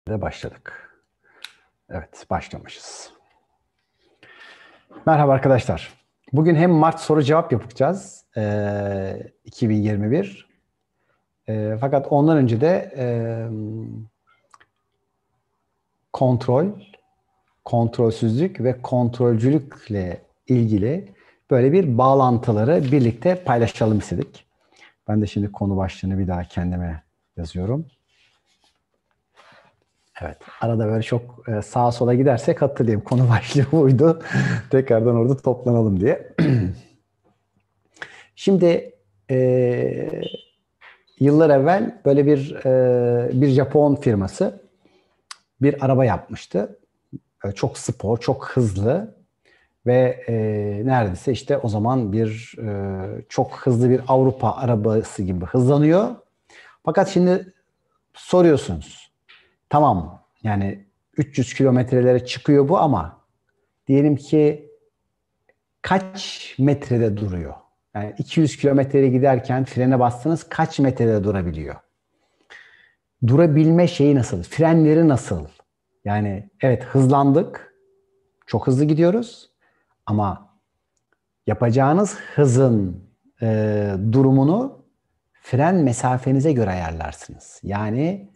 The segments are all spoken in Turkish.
De başladık. Evet, başlamışız. Merhaba arkadaşlar. Bugün hem Mart soru cevap yapacağız. 2021. Fakat ondan önce de kontrol, kontrolsüzlük ve kontrolcülükle ilgili böyle bir bağlantıları birlikte paylaşalım istedik. Ben de şimdi konu başlığını bir daha kendime yazıyorum. Evet. Arada böyle çok sağa sola gidersek hatırlayayım. Konu başlığı buydu. Tekrardan orada toplanalım diye. Şimdi yıllar evvel böyle bir Japon firması bir araba yapmıştı. Çok spor, çok hızlı ve neredeyse işte o zaman çok hızlı bir Avrupa arabası gibi hızlanıyor. Fakat şimdi soruyorsunuz. Tamam yani 300 kilometrelere çıkıyor bu ama diyelim ki kaç metrede duruyor? Yani 200 kilometreye giderken frene bastınız kaç metrede durabiliyor? Durabilme şeyi nasıl? Frenleri nasıl? Yani evet hızlandık. Çok hızlı gidiyoruz. Ama yapacağınız hızın durumunu fren mesafenize göre ayarlarsınız. Yani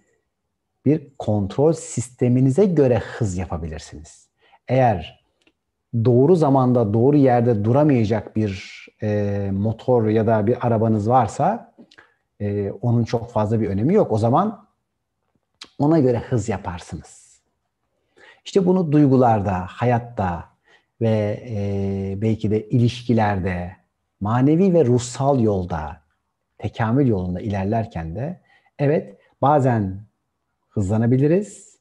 bir kontrol sisteminize göre hız yapabilirsiniz. Eğer doğru zamanda doğru yerde duramayacak bir motor ya da bir arabanız varsa onun çok fazla bir önemi yok. O zaman ona göre hız yaparsınız. İşte bunu duygularda, hayatta ve belki de ilişkilerde, manevi ve ruhsal yolda, tekamül yolunda ilerlerken de evet bazen hızlanabiliriz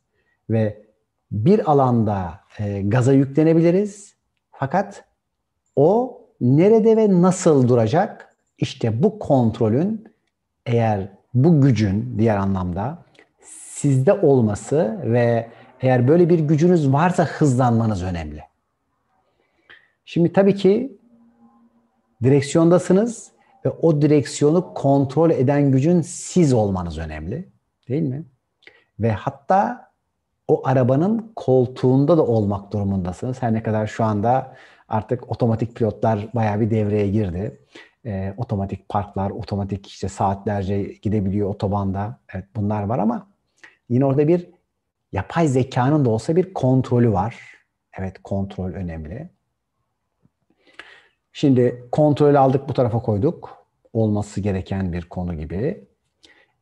ve bir alanda gaza yüklenebiliriz. Fakat o nerede ve nasıl duracak? İşte bu kontrolün eğer bu gücün diğer anlamda sizde olması ve eğer böyle bir gücünüz varsa hızlanmanız önemli. Şimdi tabii ki direksiyondasınız ve o direksiyonu kontrol eden gücün siz olmanız önemli. Değil mi? Ve hatta o arabanın koltuğunda da olmak durumundasınız. Her ne kadar şu anda artık otomatik pilotlar bayağı bir devreye girdi. Otomatik parklar, otomatik işte saatlerce gidebiliyor otobanda. Evet bunlar var ama yine orada bir yapay zekanın da olsa bir kontrolü var. Evet kontrol önemli. Şimdi kontrolü aldık bu tarafa koyduk. Olması gereken bir konu gibi.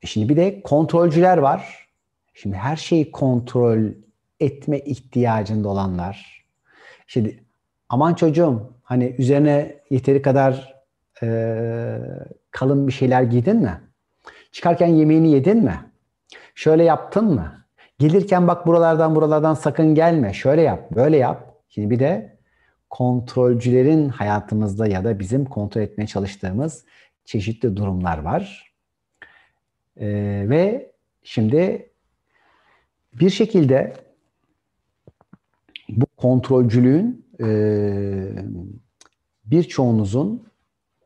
Şimdi bir de kontrolcüler var. Şimdi her şeyi kontrol etme ihtiyacında olanlar. Şimdi aman çocuğum hani üzerine yeteri kadar kalın bir şeyler giydin mi? Çıkarken yemeğini yedin mi? Şöyle yaptın mı? Gelirken bak buralardan sakın gelme. Şöyle yap, böyle yap. Şimdi bir de kontrolcülerin hayatımızda ya da bizim kontrol etmeye çalıştığımız çeşitli durumlar var. Ve şimdi bir şekilde bu kontrolcülüğün birçoğunuzun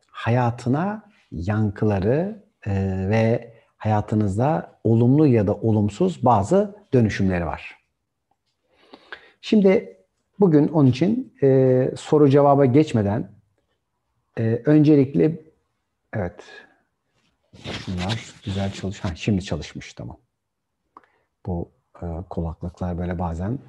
hayatına yankıları ve hayatınızda olumlu ya da olumsuz bazı dönüşümleri var. Şimdi bugün onun için soru cevaba geçmeden öncelikle evet şunlar güzel çalışıyor. Şimdi çalışmış tamam. Bu kulaklıklar böyle bazen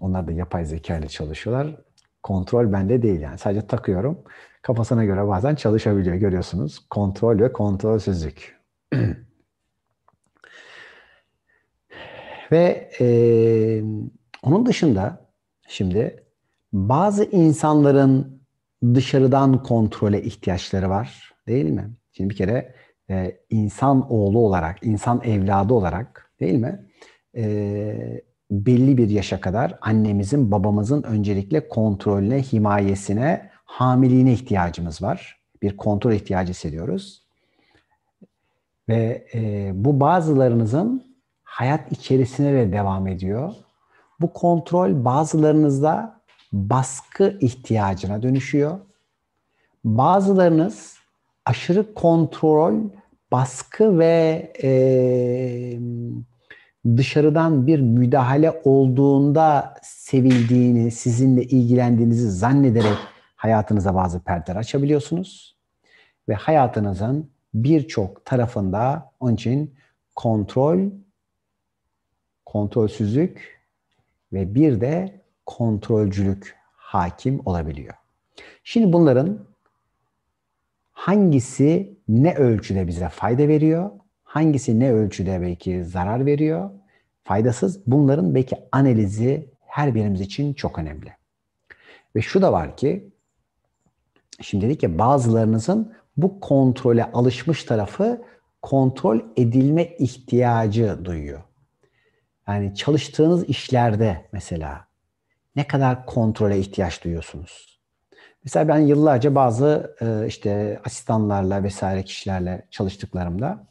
onlar da yapay zeka ile çalışıyorlar. Kontrol bende değil yani. Sadece takıyorum. Kafasına göre bazen çalışabiliyor. Görüyorsunuz. Kontrol ve kontrolsüzlük. Ve onun dışında şimdi bazı insanların dışarıdan kontrole ihtiyaçları var. Değil mi? Şimdi bir kere insan oğlu olarak, insan evladı olarak değil mi? Belli bir yaşa kadar annemizin, babamızın öncelikle kontrolüne, himayesine, hamiliğine ihtiyacımız var. Bir kontrol ihtiyacı hissediyoruz. Ve bu bazılarınızın hayat içerisine de devam ediyor. Bu kontrol bazılarınızda baskı ihtiyacına dönüşüyor. Bazılarınız aşırı kontrol, baskı ve dışarıdan bir müdahale olduğunda sevildiğini, sizinle ilgilendiğinizi zannederek hayatınıza bazı perdeler açabiliyorsunuz. Ve hayatınızın birçok tarafında onun için kontrol, kontrolsüzlük ve bir de kontrolcülük hakim olabiliyor. Şimdi bunların hangisi ne ölçüde bize fayda veriyor? Hangisi ne ölçüde belki zarar veriyor? Faydasız. Bunların belki analizi her birimiz için çok önemli. Ve şu da var ki, şimdi dedik ya, bazılarınızın bu kontrole alışmış tarafı kontrol edilme ihtiyacı duyuyor. Yani çalıştığınız işlerde mesela ne kadar kontrole ihtiyaç duyuyorsunuz? Mesela ben yıllarca bazı işte asistanlarla vesaire kişilerle çalıştıklarımda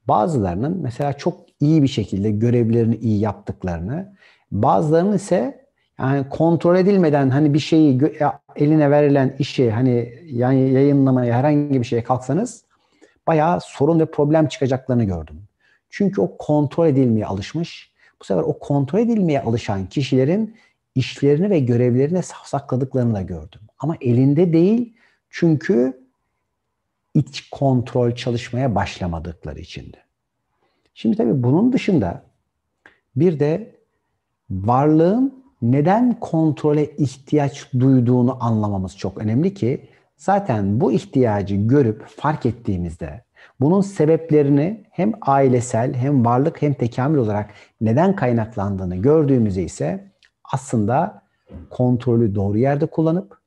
bazılarının mesela çok iyi bir şekilde görevlerini iyi yaptıklarını, bazılarının ise yani kontrol edilmeden hani bir şeyi eline verilen işi hani yani yayınlamaya herhangi bir şeye kalksanız bayağı sorun ve problem çıkacaklarını gördüm. Çünkü o kontrol edilmeye alışmış. Bu sefer o kontrol edilmeye alışan kişilerin işlerini ve görevlerini sakladıklarını da gördüm. Ama elinde değil, çünkü iç kontrol çalışmaya başlamadıkları içindi. Şimdi tabii bunun dışında bir de varlığın neden kontrole ihtiyaç duyduğunu anlamamız çok önemli ki zaten bu ihtiyacı görüp fark ettiğimizde bunun sebeplerini hem ailesel hem varlık hem tekamül olarak neden kaynaklandığını gördüğümüzde ise aslında kontrolü doğru yerde kullanıp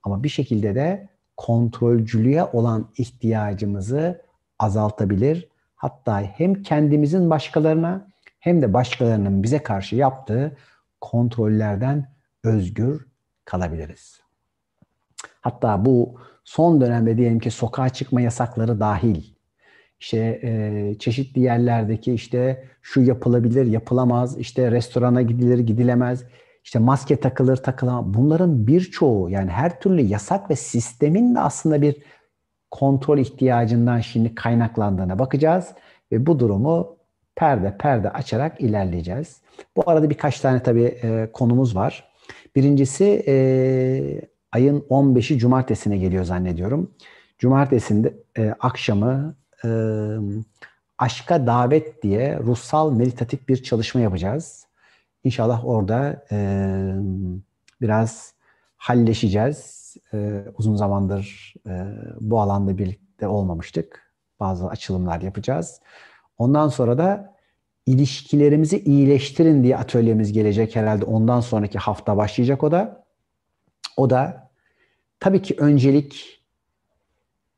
ama bir şekilde de kontrolcülüğe olan ihtiyacımızı azaltabilir. Hatta hem kendimizin başkalarına hem de başkalarının bize karşı yaptığı kontrollerden özgür kalabiliriz. Hatta bu son dönemde diyelim ki sokağa çıkma yasakları dahil, işte çeşitli yerlerdeki işte şu yapılabilir, yapılamaz, işte restorana gidilir, gidilemez, işte maske takılır, takılamaz. Bunların birçoğu yani her türlü yasak ve sistemin de aslında bir kontrol ihtiyacından şimdi kaynaklandığına bakacağız ve bu durumu perde perde açarak ilerleyeceğiz. Bu arada birkaç tane tabii konumuz var. Birincisi ayın 15'i cumartesine geliyor zannediyorum. Cumartesinde akşamı e, Aşka Davet diye ruhsal meditatif bir çalışma yapacağız. İnşallah orada biraz halleşeceğiz. Uzun zamandır bu alanda birlikte olmamıştık. Bazı açılımlar yapacağız. Ondan sonra da ilişkilerimizi iyileştirin diye atölyemiz gelecek herhalde. Ondan sonraki hafta başlayacak o da. O da tabii ki öncelik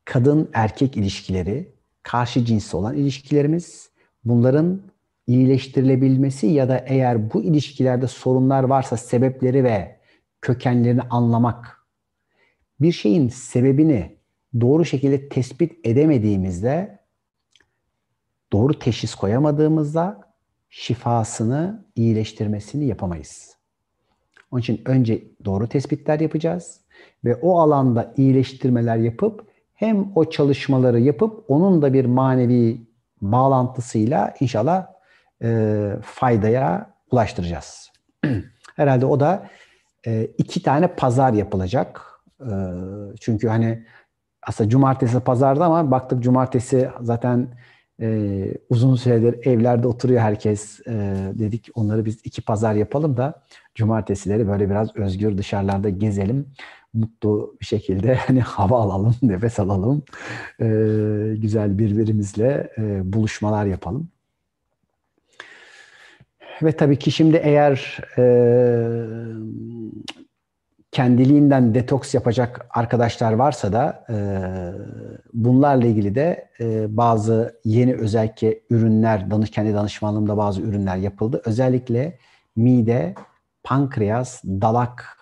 kadın erkek ilişkileri, karşı cinsle olan ilişkilerimiz, bunların iyileştirilebilmesi ya da eğer bu ilişkilerde sorunlar varsa sebepleri ve kökenlerini anlamak. Bir şeyin sebebini doğru şekilde tespit edemediğimizde, doğru teşhis koyamadığımızda şifasını, iyileştirmesini yapamayız. Onun için önce doğru tespitler yapacağız ve o alanda iyileştirmeler yapıp hem o çalışmaları yapıp onun da bir manevi bağlantısıyla inşallah faydaya ulaştıracağız. Herhalde o da 2 tane pazar yapılacak. Çünkü hani aslında cumartesi pazarda ama baktık cumartesi zaten uzun süredir evlerde oturuyor herkes. Dedik onları biz 2 pazar yapalım da cumartesileri böyle biraz özgür dışarılarda gezelim. Mutlu bir şekilde hani hava alalım, nefes alalım. Güzel birbirimizle buluşmalar yapalım. Ve tabii ki şimdi eğer kendiliğinden detoks yapacak arkadaşlar varsa da bunlarla ilgili de bazı yeni özellikle ürünler, kendi danışmanlığımda bazı ürünler yapıldı. Özellikle mide, pankreas, dalak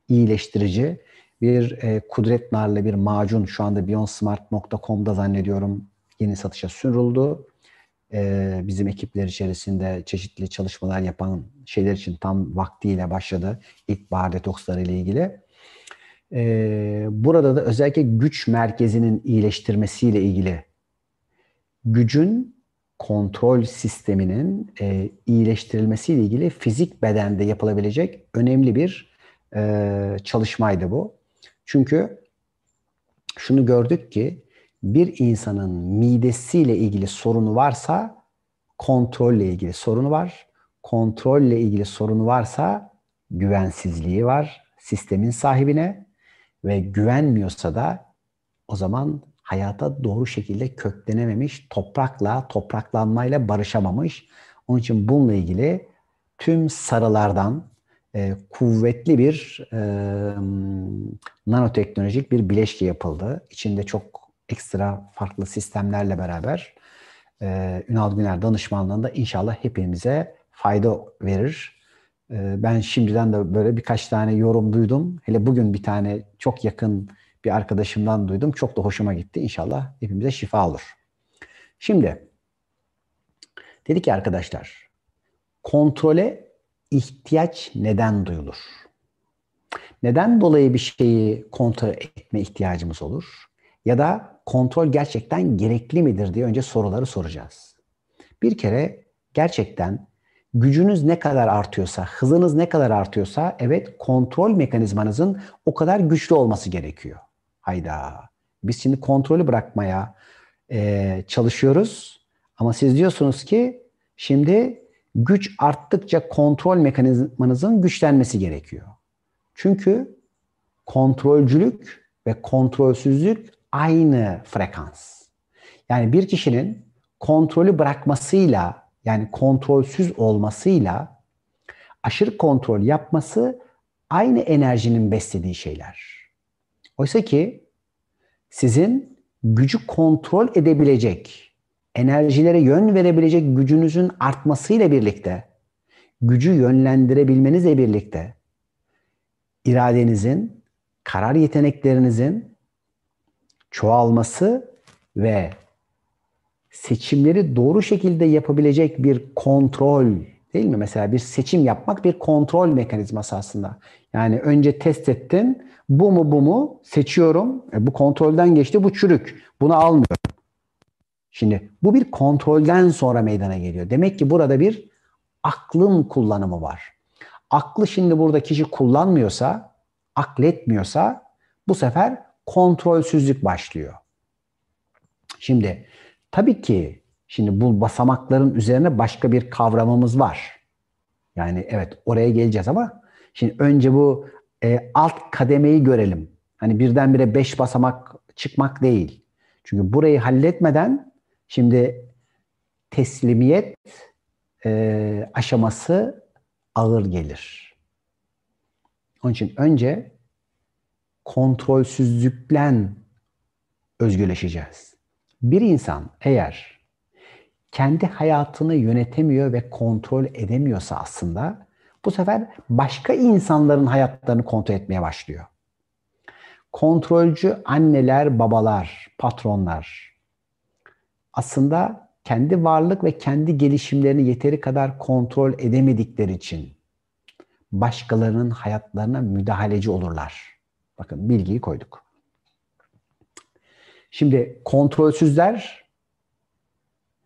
iyileştirici bir kudret narlı bir macun şu anda beyondsmart.com'da zannediyorum yeni satışa sunuldu. Bizim ekipler içerisinde çeşitli çalışmalar yapan şeyler için tam vaktiyle başladı. İlkbahar detoksları ile ilgili. Burada da özellikle güç merkezinin iyileştirmesiyle ilgili gücün kontrol sisteminin iyileştirilmesiyle ilgili fizik bedende yapılabilecek önemli bir çalışmaydı bu. Çünkü şunu gördük ki bir insanın midesiyle ilgili sorunu varsa kontrolle ilgili sorunu var. Kontrolle ilgili sorunu varsa güvensizliği var sistemin sahibine ve güvenmiyorsa da o zaman hayata doğru şekilde köklenememiş, topraklanmayla barışamamış. Onun için bununla ilgili tüm sarılardan kuvvetli bir nanoteknolojik bir bileşke yapıldı. İçinde çok ekstra farklı sistemlerle beraber Ünal Güner danışmanlığında inşallah hepimize fayda verir. Ben şimdiden de böyle birkaç tane yorum duydum. Hele bugün bir tane çok yakın bir arkadaşımdan duydum. Çok da hoşuma gitti. İnşallah hepimize şifa olur. Şimdi dedi ki arkadaşlar, kontrole ihtiyaç neden duyulur? Neden dolayı bir şeyi kontrol etme ihtiyacımız olur? Ya da kontrol gerçekten gerekli midir diye önce soruları soracağız. Bir kere gerçekten gücünüz ne kadar artıyorsa, hızınız ne kadar artıyorsa evet kontrol mekanizmanızın o kadar güçlü olması gerekiyor. Hayda. Biz şimdi kontrolü bırakmaya çalışıyoruz ama siz diyorsunuz ki şimdi güç arttıkça kontrol mekanizmanızın güçlenmesi gerekiyor. Çünkü kontrolcülük ve kontrolsüzlük aynı frekans. Yani bir kişinin kontrolü bırakmasıyla, yani kontrolsüz olmasıyla aşırı kontrol yapması aynı enerjinin beslediği şeyler. Oysa ki sizin gücü kontrol edebilecek, enerjilere yön verebilecek gücünüzün artmasıyla birlikte, gücü yönlendirebilmenizle birlikte iradenizin, karar yeteneklerinizin çoğalması ve seçimleri doğru şekilde yapabilecek bir kontrol, değil mi? Mesela bir seçim yapmak bir kontrol mekanizması aslında. Yani önce test ettin, bu mu bu mu seçiyorum. Bu kontrolden geçti, bu çürük. Bunu almıyorum. Şimdi bu bir kontrolden sonra meydana geliyor. Demek ki burada bir aklın kullanımı var. Aklı şimdi burada kişi kullanmıyorsa, akletmiyorsa bu sefer kontrolsüzlük başlıyor. Şimdi tabii ki şimdi bu basamakların üzerine başka bir kavramımız var. Yani evet oraya geleceğiz ama şimdi önce bu alt kademeyi görelim. Hani birdenbire 5 basamak çıkmak değil. Çünkü burayı halletmeden şimdi teslimiyet aşaması ağır gelir. Onun için önce kontrolsüzlükten özgürleşeceğiz. Bir insan eğer kendi hayatını yönetemiyor ve kontrol edemiyorsa aslında bu sefer başka insanların hayatlarını kontrol etmeye başlıyor. Kontrolcü anneler, babalar, patronlar aslında kendi varlık ve kendi gelişimlerini yeteri kadar kontrol edemedikleri için başkalarının hayatlarına müdahaleci olurlar. Bakın bilgiyi koyduk. Şimdi kontrolsüzler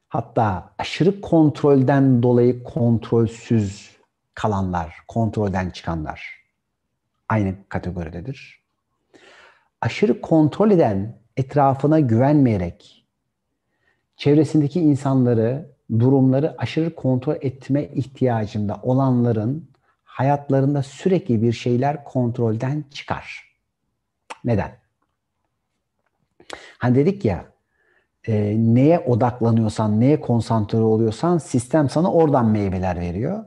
hatta aşırı kontrolden dolayı kontrolsüz kalanlar, kontrolden çıkanlar aynı kategoridedir. Aşırı kontrol eden, etrafına güvenmeyerek çevresindeki insanları, durumları aşırı kontrol etme ihtiyacında olanların hayatlarında sürekli bir şeyler kontrolden çıkar. Neden? Hani dedik ya, neye odaklanıyorsan, neye konsantre oluyorsan sistem sana oradan meyveler veriyor.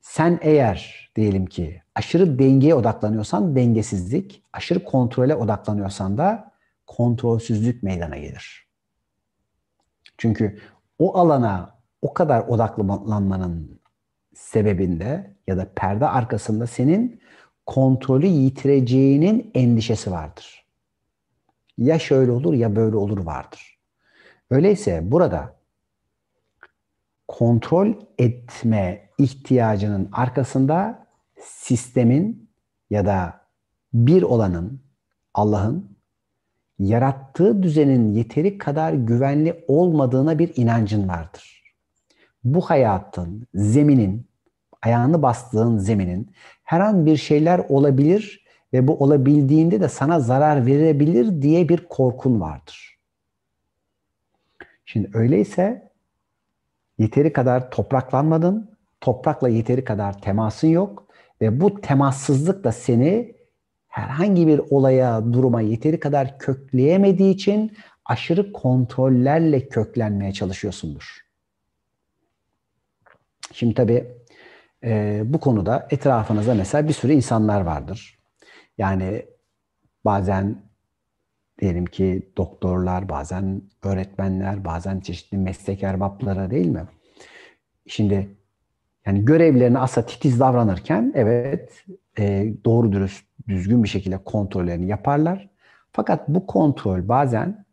Sen eğer diyelim ki aşırı dengeye odaklanıyorsan dengesizlik, aşırı kontrole odaklanıyorsan da kontrolsüzlük meydana gelir. Çünkü o alana o kadar odaklanmanın sebebinde ya da perde arkasında senin kontrolü yitireceğinin endişesi vardır. Ya şöyle olur ya böyle olur vardır. Öyleyse burada kontrol etme ihtiyacının arkasında sistemin ya da bir olanın, Allah'ın yarattığı düzenin yeteri kadar güvenli olmadığına bir inancın vardır. Bu hayatın, zeminin, ayağını bastığın zeminin her an bir şeyler olabilir ve bu olabildiğinde de sana zarar verebilir diye bir korkun vardır. Şimdi öyleyse yeteri kadar topraklanmadın, toprakla yeteri kadar temasın yok ve bu temassızlık da seni herhangi bir olaya, duruma yeteri kadar kökleyemediği için aşırı kontrollerle köklenmeye çalışıyorsundur. Şimdi tabii bu konuda etrafınızda mesela bir sürü insanlar vardır. Yani bazen diyelim ki doktorlar, bazen öğretmenler, bazen çeşitli meslek erbapları değil mi? Şimdi yani görevlerine asla titiz davranırken evet doğru dürüst, düzgün bir şekilde kontrollerini yaparlar. Fakat bu kontrol bazen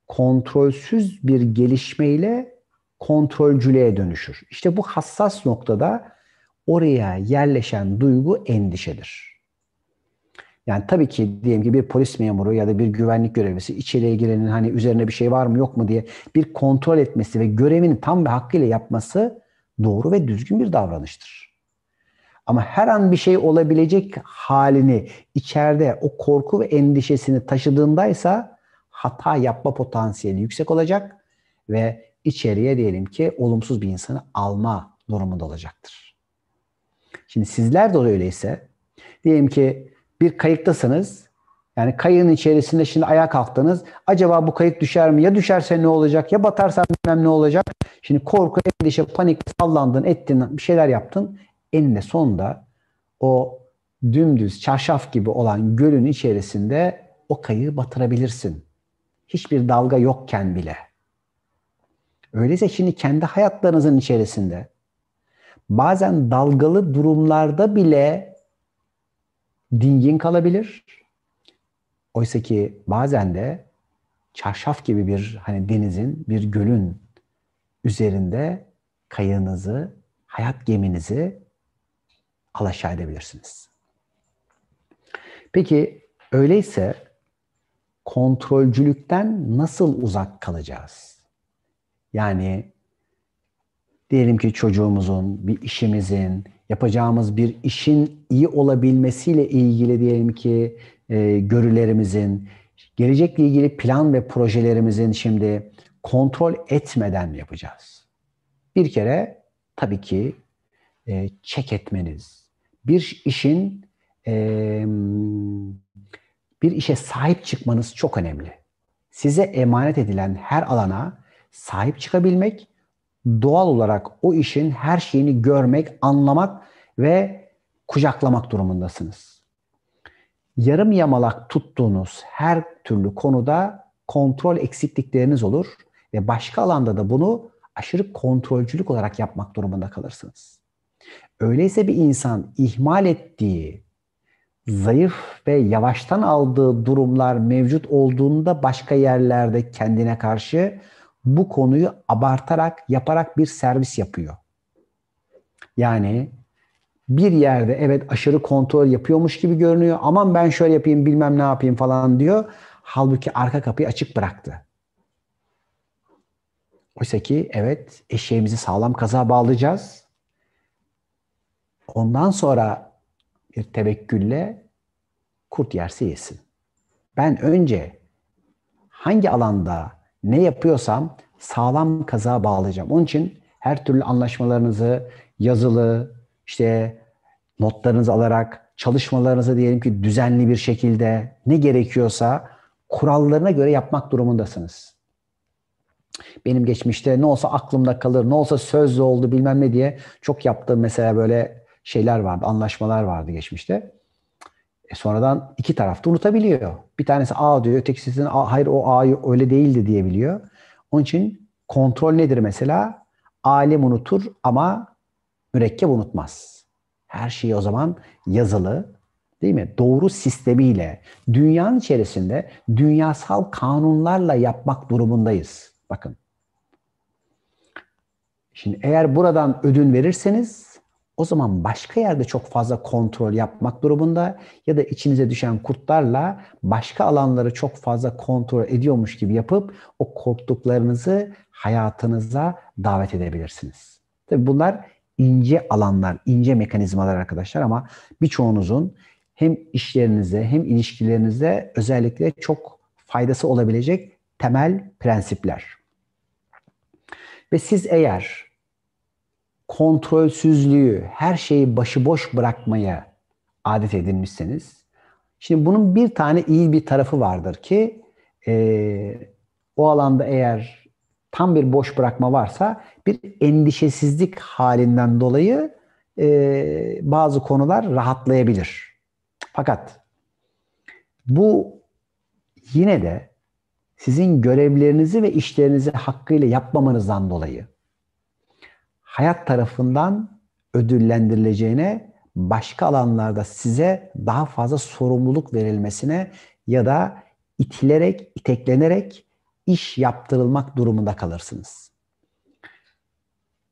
kontrolsüz bir gelişmeyle kontrolcülüğe dönüşür. İşte bu hassas noktada oraya yerleşen duygu endişedir. Yani tabii ki diyelim ki bir polis memuru ya da bir güvenlik görevlisi içeriye girenin hani üzerine bir şey var mı yok mu diye bir kontrol etmesi ve görevini tam ve hakkıyla yapması doğru ve düzgün bir davranıştır. Ama her an bir şey olabilecek halini içeride o korku ve endişesini taşıdığındaysa hata yapma potansiyeli yüksek olacak ve içeriye diyelim ki olumsuz bir insanı alma durumunda olacaktır. Şimdi sizler de öyleyse diyelim ki bir kayıktasınız. Yani kayığın içerisinde şimdi ayağa kalktınız. Acaba bu kayık düşer mi? Ya düşerse ne olacak? Ya batarsa bilmem ne olacak? Şimdi korku, endişe, panik, sallandın, ettin, bir şeyler yaptın. Eninde sonunda o dümdüz çarşaf gibi olan gölün içerisinde o kayığı batırabilirsin. Hiçbir dalga yokken bile. Öyleyse şimdi kendi hayatlarınızın içerisinde bazen dalgalı durumlarda bile dingin kalabilir. Oysa ki bazen de çarşaf gibi bir hani denizin, bir gölün üzerinde kayığınızı, hayat geminizi alaşağı edebilirsiniz. Peki öyleyse kontrolcülükten nasıl uzak kalacağız? Yani diyelim ki çocuğumuzun, bir işimizin, yapacağımız bir işin iyi olabilmesiyle ilgili diyelim ki görülerimizin, gelecekle ilgili plan ve projelerimizin şimdi kontrol etmeden yapacağız. Bir kere tabii ki check etmeniz, bir işin e, bir işe sahip çıkmanız çok önemli. Size emanet edilen her alana sahip çıkabilmek, doğal olarak o işin her şeyini görmek, anlamak ve kucaklamak durumundasınız. Yarım yamalak tuttuğunuz her türlü konuda kontrol eksiklikleriniz olur ve başka alanda da bunu aşırı kontrolcülük olarak yapmak durumunda kalırsınız. Öyleyse bir insan ihmal ettiği, zayıf ve yavaştan aldığı durumlar mevcut olduğunda başka yerlerde kendine karşı bu konuyu abartarak, yaparak bir servis yapıyor. Yani bir yerde evet aşırı kontrol yapıyormuş gibi görünüyor. Aman ben şöyle yapayım bilmem ne yapayım falan diyor. Halbuki arka kapıyı açık bıraktı. Oysa ki evet eşeğimizi sağlam kazığa bağlayacağız. Ondan sonra bir tevekkülle kurt yerse yesin. Ben önce hangi alanda ne yapıyorsam sağlam kazığa bağlayacağım. Onun için her türlü anlaşmalarınızı yazılı, işte notlarınızı alarak, çalışmalarınızı diyelim ki düzenli bir şekilde ne gerekiyorsa kurallarına göre yapmak durumundasınız. Benim geçmişte ne olsa aklımda kalır, ne olsa sözlü oldu bilmem ne diye çok yaptığım mesela böyle şeyler vardı, anlaşmalar vardı geçmişte. Sonradan iki tarafta unutabiliyor. Bir tanesi A diyor, ötekisi hayır o A'yı öyle değildi diyebiliyor. Onun için kontrol nedir mesela? Alim unutur ama mürekkep unutmaz. Her şeyi o zaman yazılı, değil mi? Doğru sistemiyle, dünyanın içerisinde dünyasal kanunlarla yapmak durumundayız. Bakın. Şimdi eğer buradan ödün verirseniz o zaman başka yerde çok fazla kontrol yapmak durumunda ya da içinize düşen kurtlarla başka alanları çok fazla kontrol ediyormuş gibi yapıp o korktuklarınızı hayatınıza davet edebilirsiniz. Tabii bunlar ince alanlar, ince mekanizmalar arkadaşlar ama birçoğunuzun hem işlerinize hem ilişkilerinize özellikle çok faydası olabilecek temel prensipler. Ve siz eğer kontrolsüzlüğü, her şeyi başıboş bırakmaya adet edinmişseniz, şimdi bunun bir tane iyi bir tarafı vardır ki o alanda eğer tam bir boş bırakma varsa bir endişesizlik halinden dolayı bazı konular rahatlayabilir. Fakat bu yine de sizin görevlerinizi ve işlerinizi hakkıyla yapmamanızdan dolayı hayat tarafından ödüllendirileceğine, başka alanlarda size daha fazla sorumluluk verilmesine ya da itilerek, iteklenerek iş yaptırılmak durumunda kalırsınız.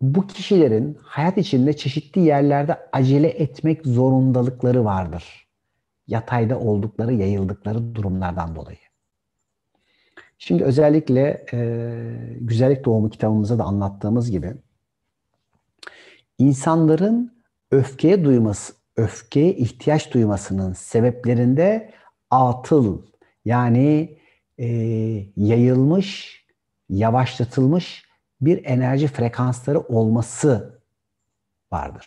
Bu kişilerin hayat içinde çeşitli yerlerde acele etmek zorundalıkları vardır. Yatayda oldukları, yayıldıkları durumlardan dolayı. Şimdi özellikle Güzellik Doğumu kitabımızda da anlattığımız gibi İnsanların öfkeye ihtiyaç duymasının sebeplerinde atıl yani yayılmış, yavaşlatılmış bir enerji frekansları olması vardır.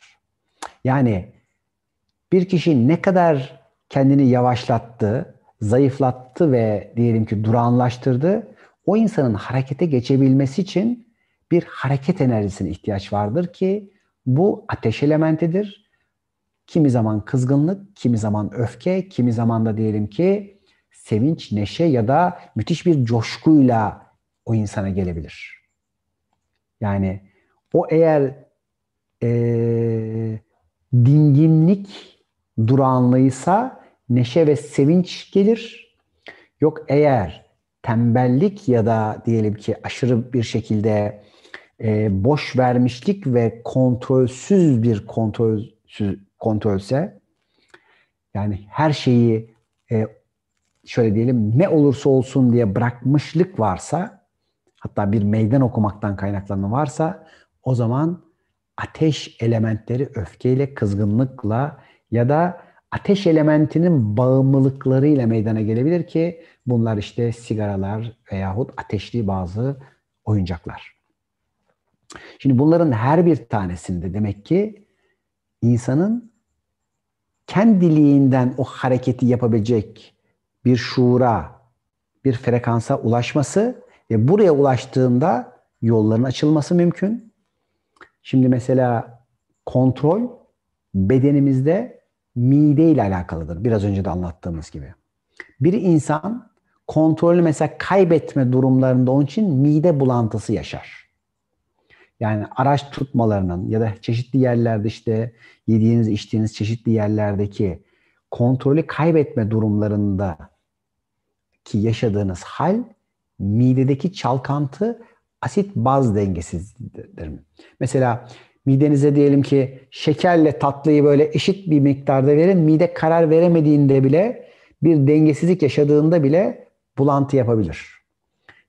Yani bir kişi ne kadar kendini yavaşlattı, zayıflattı ve diyelim ki durağanlaştırdı, o insanın harekete geçebilmesi için bir hareket enerjisine ihtiyaç vardır ki bu ateş elementidir. Kimi zaman kızgınlık, kimi zaman öfke, kimi zaman da diyelim ki sevinç, neşe ya da müthiş bir coşkuyla o insana gelebilir. Yani o eğer dinginlik durağanlığıysa neşe ve sevinç gelir. Yok eğer tembellik ya da diyelim ki aşırı bir şekilde boş vermişlik ve kontrolsüz bir kontrolse yani her şeyi şöyle diyelim ne olursa olsun diye bırakmışlık varsa hatta bir meydan okumaktan kaynaklanma varsa o zaman ateş elementleri öfkeyle, kızgınlıkla ya da ateş elementinin bağımlılıklarıyla meydana gelebilir ki bunlar işte sigaralar veyahut ateşli bazı oyuncaklar. Şimdi bunların her bir tanesinde demek ki insanın kendiliğinden o hareketi yapabilecek bir şuura, bir frekansa ulaşması ve buraya ulaştığında yolların açılması mümkün. Şimdi mesela kontrol bedenimizde mide ile alakalıdır. Biraz önce de anlattığımız gibi. Bir insan kontrolü mesela kaybetme durumlarında onun için mide bulantısı yaşar. Yani araç tutmalarının ya da çeşitli yerlerde işte yediğiniz, içtiğiniz çeşitli yerlerdeki kontrolü kaybetme durumlarında ki yaşadığınız hal midedeki çalkantı asit baz dengesizliğidir. Mesela midenize diyelim ki şekerle tatlıyı böyle eşit bir miktarda verin. Mide karar veremediğinde bile bir dengesizlik yaşadığında bile bulantı yapabilir.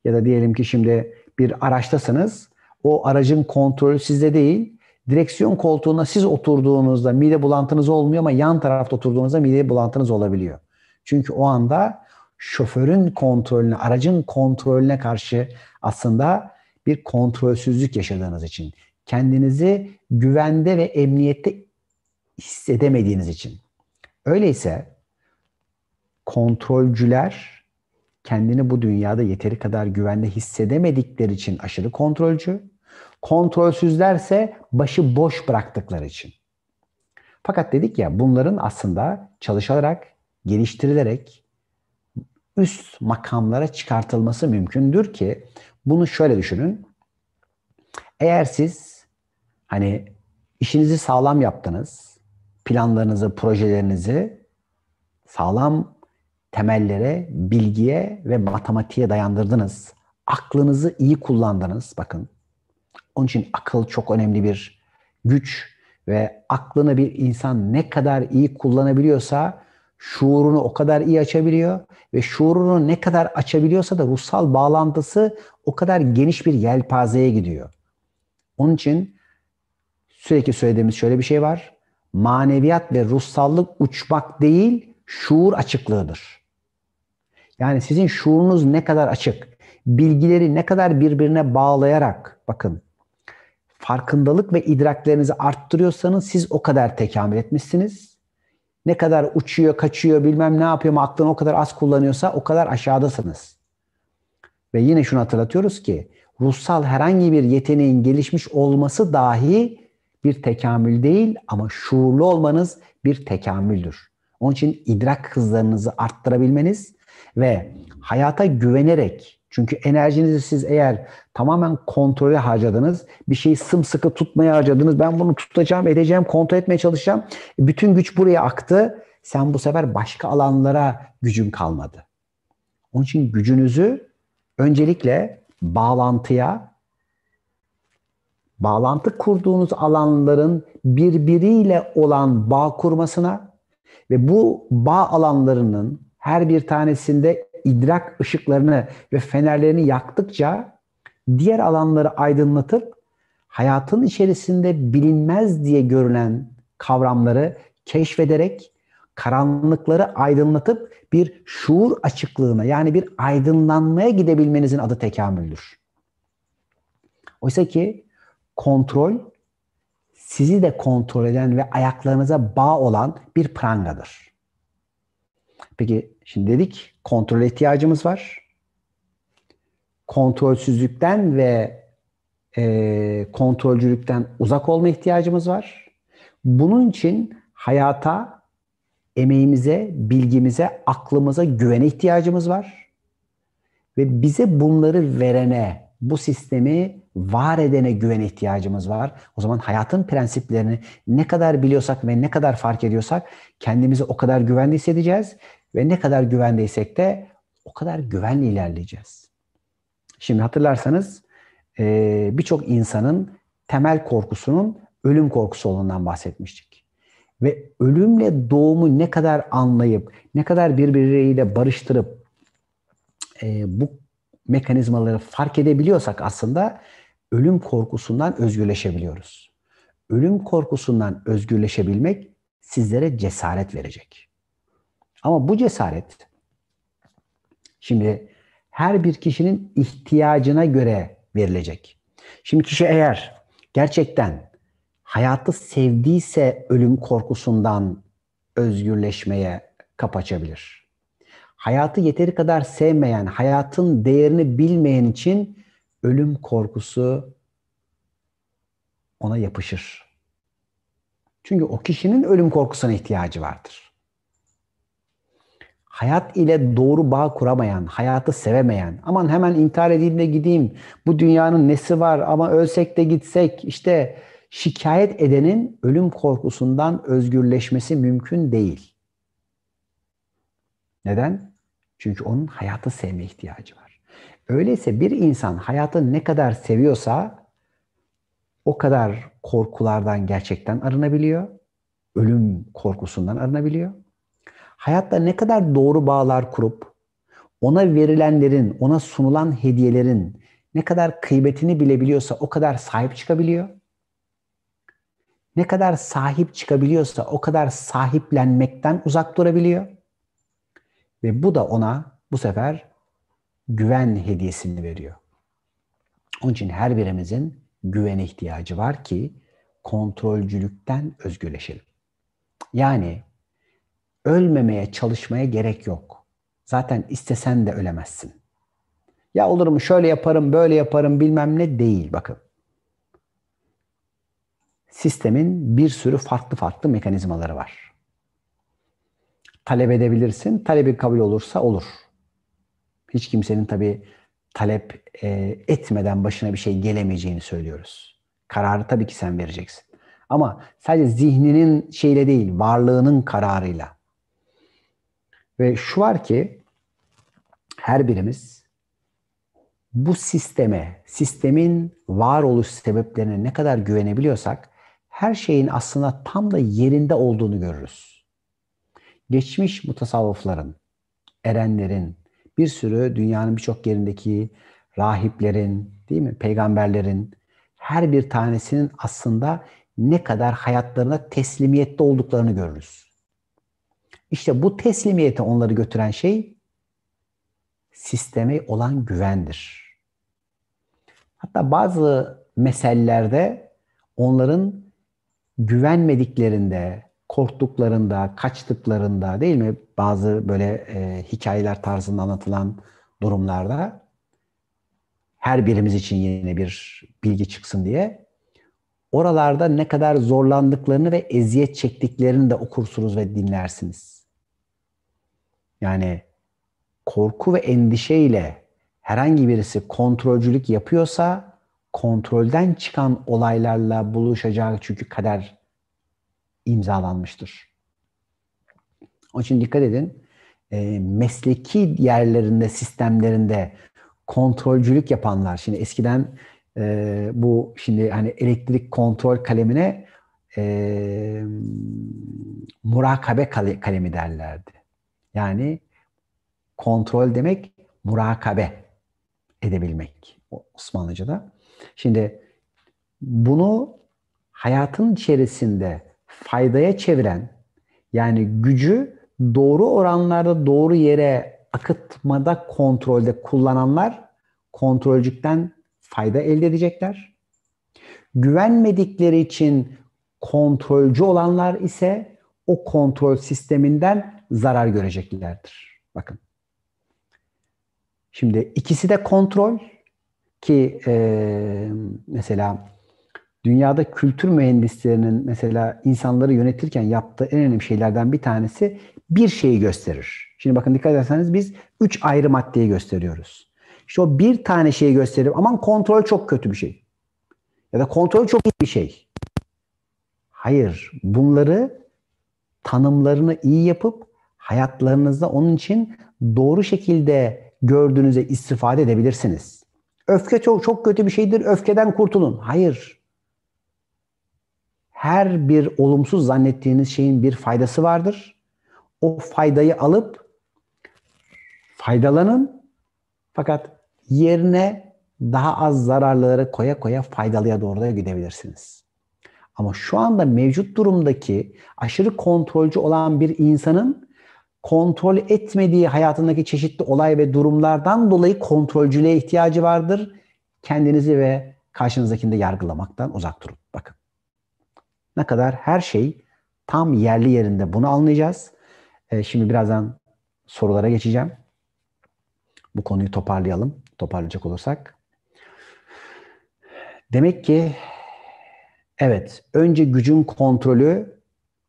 Ya da diyelim ki şimdi bir araçtasınız. O aracın kontrolü sizde değil. Direksiyon koltuğuna siz oturduğunuzda mide bulantınız olmuyor ama yan tarafta oturduğunuzda mide bulantınız olabiliyor. Çünkü o anda şoförün kontrolüne, aracın kontrolüne karşı aslında bir kontrolsüzlük yaşadığınız için, kendinizi güvende ve emniyette hissedemediğiniz için. Öyleyse kontrolcüler kendini bu dünyada yeteri kadar güvende hissedemedikleri için aşırı kontrolcü, kontrolsüzlerse başı boş bıraktıkları için. Fakat dedik ya bunların aslında çalışılarak, geliştirilerek üst makamlara çıkartılması mümkündür ki bunu şöyle düşünün. Eğer siz hani işinizi sağlam yaptınız, planlarınızı, projelerinizi sağlam temellere, bilgiye ve matematiğe dayandırdınız. Aklınızı iyi kullandınız. Bakın. Onun için akıl çok önemli bir güç Ve aklını bir insan ne kadar iyi kullanabiliyorsa şuurunu o kadar iyi açabiliyor ve şuurunu ne kadar açabiliyorsa da ruhsal bağlantısı o kadar geniş bir yelpazeye gidiyor. Onun için sürekli söylediğimiz şöyle bir şey var. Maneviyat ve ruhsallık uçmak değil, şuur açıklığıdır. Yani sizin şuurunuz ne kadar açık, bilgileri ne kadar birbirine bağlayarak, bakın, farkındalık ve idraklerinizi arttırıyorsanız siz o kadar tekamül etmişsiniz. Ne kadar uçuyor, kaçıyor, bilmem ne yapıyor ama aklını o kadar az kullanıyorsa o kadar aşağıdasınız. Ve yine şunu hatırlatıyoruz ki ruhsal herhangi bir yeteneğin gelişmiş olması dahi bir tekamül değil ama şuurlu olmanız bir tekamüldür. Onun için idrak hızlarınızı arttırabilmeniz ve hayata güvenerek, çünkü enerjinizi siz eğer tamamen kontrole harcadınız, bir şeyi sımsıkı tutmaya harcadınız, ben bunu tutacağım, edeceğim, kontrol etmeye çalışacağım. Bütün güç buraya aktı. Sen bu sefer başka alanlara gücün kalmadı. Onun için gücünüzü öncelikle bağlantı kurduğunuz alanların birbiriyle olan bağ kurmasına ve bu bağ alanlarının her bir tanesinde idrak ışıklarını ve fenerlerini yaktıkça diğer alanları aydınlatıp hayatın içerisinde bilinmez diye görülen kavramları keşfederek karanlıkları aydınlatıp bir şuur açıklığına, yani bir aydınlanmaya gidebilmenizin adı tekamüldür. Oysa ki kontrol sizi de kontrol eden ve ayaklarınıza bağ olan bir prangadır. Peki şimdi dedik kontrole ihtiyacımız var. Kontrolsüzlükten ve kontrolcülükten uzak olma ihtiyacımız var. Bunun için hayata, emeğimize, bilgimize, aklımıza güvene ihtiyacımız var. Ve bize bunları verene, bu sistemi var edene güvene ihtiyacımız var. O zaman hayatın prensiplerini ne kadar biliyorsak ve ne kadar fark ediyorsak kendimizi o kadar güvende hissedeceğiz. Ve ne kadar güvendeysek de o kadar güvenli ilerleyeceğiz. Şimdi hatırlarsanız birçok insanın temel korkusunun ölüm korkusu olduğundan bahsetmiştik. Ve ölümle doğumu ne kadar anlayıp, ne kadar birbirleriyle barıştırıp bu mekanizmaları fark edebiliyorsak aslında ölüm korkusundan özgürleşebiliyoruz. Ölüm korkusundan özgürleşebilmek sizlere cesaret verecek. Ama bu cesaret şimdi her bir kişinin ihtiyacına göre verilecek. Şimdi kişi eğer gerçekten hayatı sevdiyse ölüm korkusundan özgürleşmeye kapı açabilir. Hayatı yeteri kadar sevmeyen, hayatın değerini bilmeyen için ölüm korkusu ona yapışır. Çünkü o kişinin ölüm korkusuna ihtiyacı vardır. Hayat ile doğru bağ kuramayan, hayatı sevemeyen, aman hemen intihar edeyim de gideyim, bu dünyanın nesi var ama ölsek de gitsek, işte şikayet edenin ölüm korkusundan özgürleşmesi mümkün değil. Neden? Çünkü onun hayatı sevme ihtiyacı var. Öyleyse bir insan hayatı ne kadar seviyorsa o kadar korkulardan gerçekten arınabiliyor. Ölüm korkusundan arınabiliyor. Hayatta ne kadar doğru bağlar kurup ona verilenlerin, ona sunulan hediyelerin ne kadar kıymetini bilebiliyorsa o kadar sahip çıkabiliyor. Ne kadar sahip çıkabiliyorsa o kadar sahiplenmekten uzak durabiliyor. Ve bu da ona bu sefer güven hediyesini veriyor. Onun için her birimizin güvene ihtiyacı var ki kontrolcülükten özgürleşelim. Yani ölmemeye çalışmaya gerek yok. Zaten istesen de ölemezsin. Ya olur mu şöyle yaparım, böyle yaparım bilmem ne değil bakın. Sistemin bir sürü farklı mekanizmaları var. Talep edebilirsin. Talebi kabul olursa olur. Hiç kimsenin tabii talep etmeden başına bir şey gelemeyeceğini söylüyoruz. Kararı tabii ki sen vereceksin. Ama sadece zihninin şeyle değil, varlığının kararıyla. Ve şu var ki her birimiz bu sisteme, sistemin varoluş sebeplerine ne kadar güvenebiliyorsak her şeyin aslında tam da yerinde olduğunu görürüz. Geçmiş mutasavvıfların, erenlerin, bir sürü dünyanın birçok yerindeki rahiplerin, değil mi? Peygamberlerin her bir tanesinin aslında ne kadar hayatlarına teslimiyette olduklarını görürüz. İşte bu teslimiyete onları götüren şey sisteme olan güvendir. Hatta bazı mesellerde onların güvenmediklerinde, korktuklarında, kaçtıklarında değil mi? Bazı böyle hikayeler tarzında anlatılan durumlarda her birimiz için yeni bir bilgi çıksın diye oralarda ne kadar zorlandıklarını ve eziyet çektiklerini de okursunuz ve dinlersiniz. Yani korku ve endişeyle herhangi birisi kontrolcülük yapıyorsa kontrolden çıkan olaylarla buluşacağı çünkü kader imzalanmıştır. Onun için dikkat edin. Mesleki yerlerinde, sistemlerinde kontrolcülük yapanlar, şimdi eskiden bu şimdi hani elektrik kontrol kalemine e, murakabe kalemi derlerdi. Yani kontrol demek murakabe edebilmek Osmanlıca'da. Şimdi bunu hayatın içerisinde faydaya çeviren yani gücü doğru oranlarda doğru yere akıtmada kontrolde kullananlar kontrolcükten fayda elde edecekler. Güvenmedikleri için kontrolcü olanlar ise o kontrol sisteminden zarar göreceklerdir. Bakın. Şimdi ikisi de kontrol ki mesela dünyada kültür mühendislerinin mesela insanları yönetirken yaptığı en önemli şeylerden bir tanesi bir şeyi gösterir. Şimdi bakın dikkat ederseniz biz 3 ayrı maddeyi gösteriyoruz. İşte o bir tane şeyi gösterir. Aman kontrol çok kötü bir şey. Ya da kontrol çok iyi bir şey. Hayır. Bunları tanımlarını iyi yapıp hayatlarınızda onun için doğru şekilde gördüğünüze istifade edebilirsiniz. Öfke çok kötü bir şeydir. Öfkeden kurtulun. Hayır. Her bir olumsuz zannettiğiniz şeyin bir faydası vardır. O faydayı alıp faydalanın. Fakat yerine daha az zararları koya koya faydalıya doğru da gidebilirsiniz. Ama şu anda mevcut durumdaki aşırı kontrolcü olan bir insanın kontrol etmediği hayatındaki çeşitli olay ve durumlardan dolayı kontrolcülüğe ihtiyacı vardır. Kendinizi ve karşınızdakini de yargılamaktan uzak durun. Bakın. Ne kadar her şey tam yerli yerinde bunu anlayacağız. Şimdi birazdan sorulara geçeceğim. Bu konuyu toparlayalım. Toparlayacak olursak. Demek ki evet, önce gücün kontrolü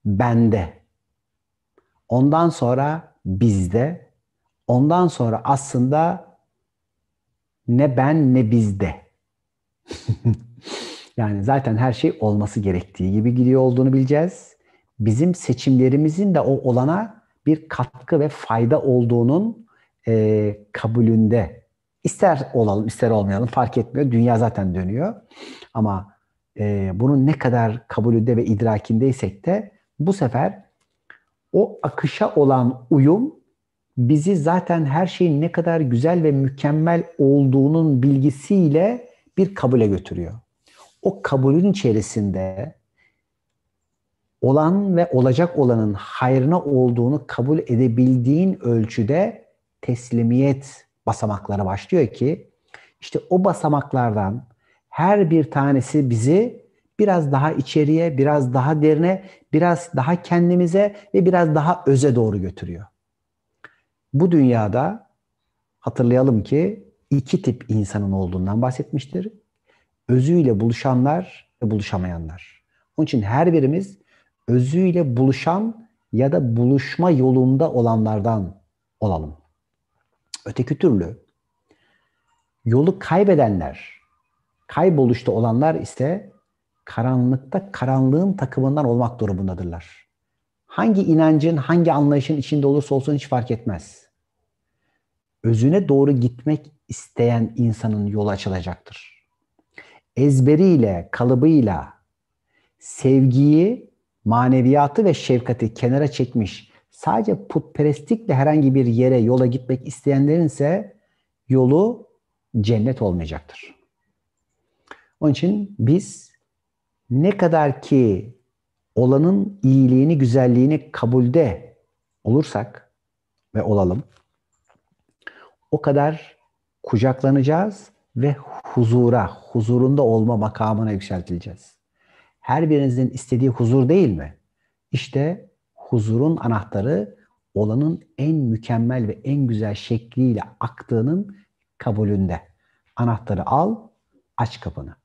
bende. Ondan sonra bizde. Ondan sonra aslında ne ben ne bizde. Yani zaten her şey olması gerektiği gibi gidiyor olduğunu bileceğiz. Bizim seçimlerimizin de o olana bir katkı ve fayda olduğunun kabulünde. İster olalım ister olmayalım fark etmiyor. Dünya zaten dönüyor. Ama bunun ne kadar kabulünde ve idrakindeysek de bu sefer o akışa olan uyum bizi zaten her şeyin ne kadar güzel ve mükemmel olduğunun bilgisiyle bir kabule götürüyor. O kabulün içerisinde olan ve olacak olanın hayrına olduğunu kabul edebildiğin ölçüde teslimiyet basamakları başlıyor ki işte o basamaklardan her bir tanesi bizi biraz daha içeriye, biraz daha derine, biraz daha kendimize ve biraz daha öze doğru götürüyor. Bu dünyada hatırlayalım ki iki tip insanın olduğundan bahsetmiştir. Özüyle buluşanlar ve buluşamayanlar. Onun için her birimiz özüyle buluşan ya da buluşma yolunda olanlardan olalım. Öteki türlü yolu kaybedenler, kayboluşta olanlar ise karanlıkta karanlığın takımından olmak durumundadırlar. Hangi inancın, hangi anlayışın içinde olursa olsun hiç fark etmez. Özüne doğru gitmek isteyen insanın yolu açılacaktır. Ezberiyle, kalıbıyla, sevgiyi, maneviyatı ve şefkati kenara çekmiş, sadece putperestlikle herhangi bir yere, yola gitmek isteyenlerin ise yolu cennet olmayacaktır. Onun için biz ne kadar ki olanın iyiliğini, güzelliğini kabulde olursak ve olalım, o kadar kucaklanacağız ve huzurunda olma makamına yükseltileceğiz. Her birinizin istediği huzur değil mi? İşte huzurun anahtarı olanın en mükemmel ve en güzel şekliyle aktığının kabulünde. Anahtarı al, aç kapını.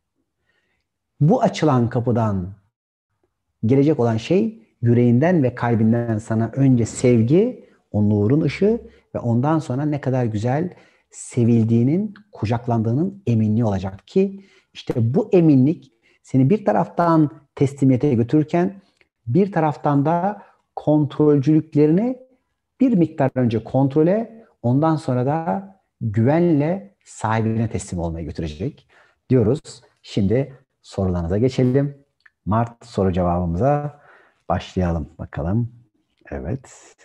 Bu açılan kapıdan gelecek olan şey yüreğinden ve kalbinden sana önce sevgi, o nurun ışığı ve ondan sonra ne kadar güzel sevildiğinin, kucaklandığının eminliği olacak ki işte bu eminlik seni bir taraftan teslimiyete götürürken bir taraftan da kontrolcülüklerini bir miktar önce kontrole, ondan sonra da güvenle sahibine teslim olmaya götürecek diyoruz. Şimdi sorularınıza geçelim. Mart soru cevabımıza başlayalım bakalım. Evet.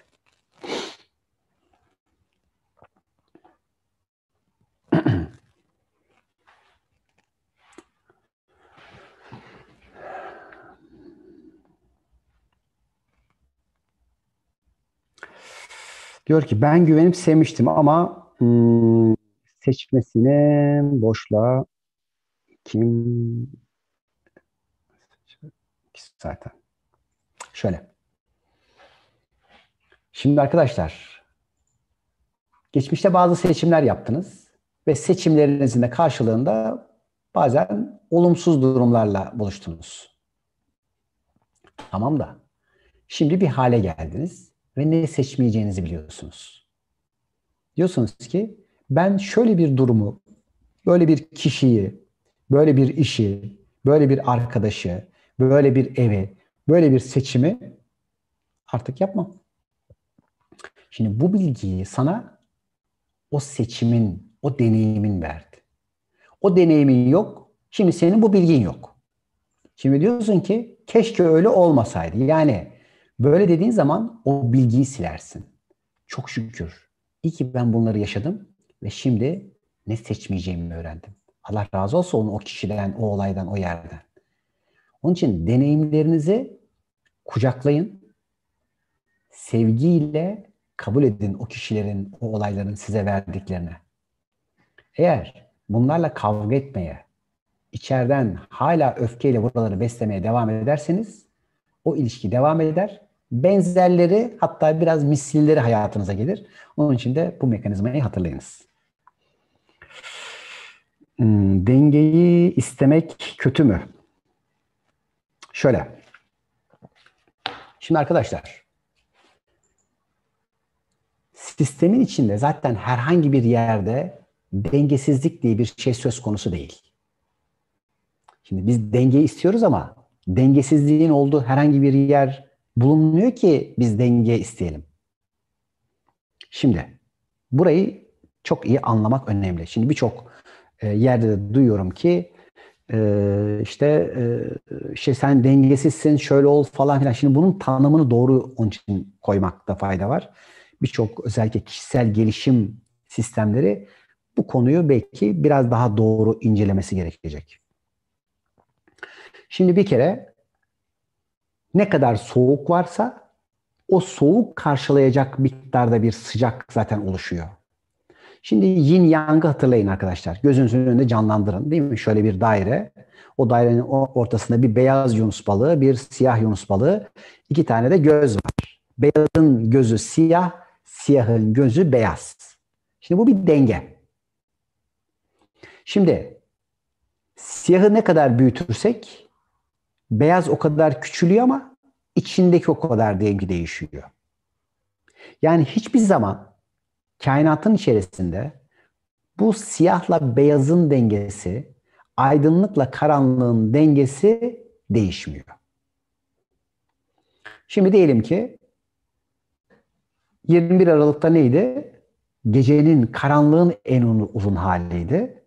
Diyor ki ben güvenip sevmiştim ama seçmesine boşluğa kim zaten. Şöyle. Şimdi arkadaşlar geçmişte bazı seçimler yaptınız ve seçimlerinizin de karşılığında bazen olumsuz durumlarla buluştunuz. Tamam da şimdi bir hale geldiniz ve ne seçmeyeceğinizi biliyorsunuz. Diyorsunuz ki ben şöyle bir durumu, böyle bir kişiyi, böyle bir işi, böyle bir arkadaşı, böyle bir evi, böyle bir seçimi artık yapmam. Şimdi bu bilgiyi sana o seçimin, o deneyimin verdi. O deneyimin yok, şimdi senin bu bilgin yok. Şimdi diyorsun ki keşke öyle olmasaydı. Yani böyle dediğin zaman o bilgiyi silersin. Çok şükür. İyi ki ben bunları yaşadım ve şimdi ne seçmeyeceğimi öğrendim. Allah razı olsun o kişiden, o olaydan, o yerden. Onun için deneyimlerinizi kucaklayın. Sevgiyle kabul edin o kişilerin, o olayların size verdiklerini. Eğer bunlarla kavga etmeye, içeriden hala öfkeyle buraları beslemeye devam ederseniz o ilişki devam eder. Benzerleri hatta biraz misilleri hayatınıza gelir. Onun için de bu mekanizmayı hatırlayınız. Dengeyi istemek kötü mü? Şöyle. Şimdi arkadaşlar sistemin içinde zaten herhangi bir yerde dengesizlik diye bir şey söz konusu değil. Şimdi biz dengeyi istiyoruz ama dengesizliğin olduğu herhangi bir yer bulunmuyor ki biz denge isteyelim. Şimdi burayı çok iyi anlamak önemli. Şimdi birçok yerde de duyuyorum ki işte sen dengesizsin, şöyle ol falan filan. Şimdi bunun tanımını doğru onun için koymakta fayda var. Birçok özellikle kişisel gelişim sistemleri bu konuyu belki biraz daha doğru incelemesi gerekecek. Şimdi bir kere ne kadar soğuk varsa o soğuk karşılayacak miktarda bir sıcak zaten oluşuyor. Şimdi yin yang'ı hatırlayın arkadaşlar. Gözünüzün önünde canlandırın değil mi? Şöyle bir daire. O dairenin ortasında bir beyaz yunus balığı, bir siyah yunus balığı, iki tane de göz var. Beyazın gözü siyah, siyahın gözü beyaz. Şimdi bu bir denge. Şimdi siyahı ne kadar büyütürsek beyaz o kadar küçülüyor ama içindeki o kadar denge değişiyor. Yani hiçbir zaman kainatın içerisinde bu siyahla beyazın dengesi, aydınlıkla karanlığın dengesi değişmiyor. Şimdi diyelim ki 21 Aralık'ta neydi? Gecenin, karanlığın en uzun haliydi.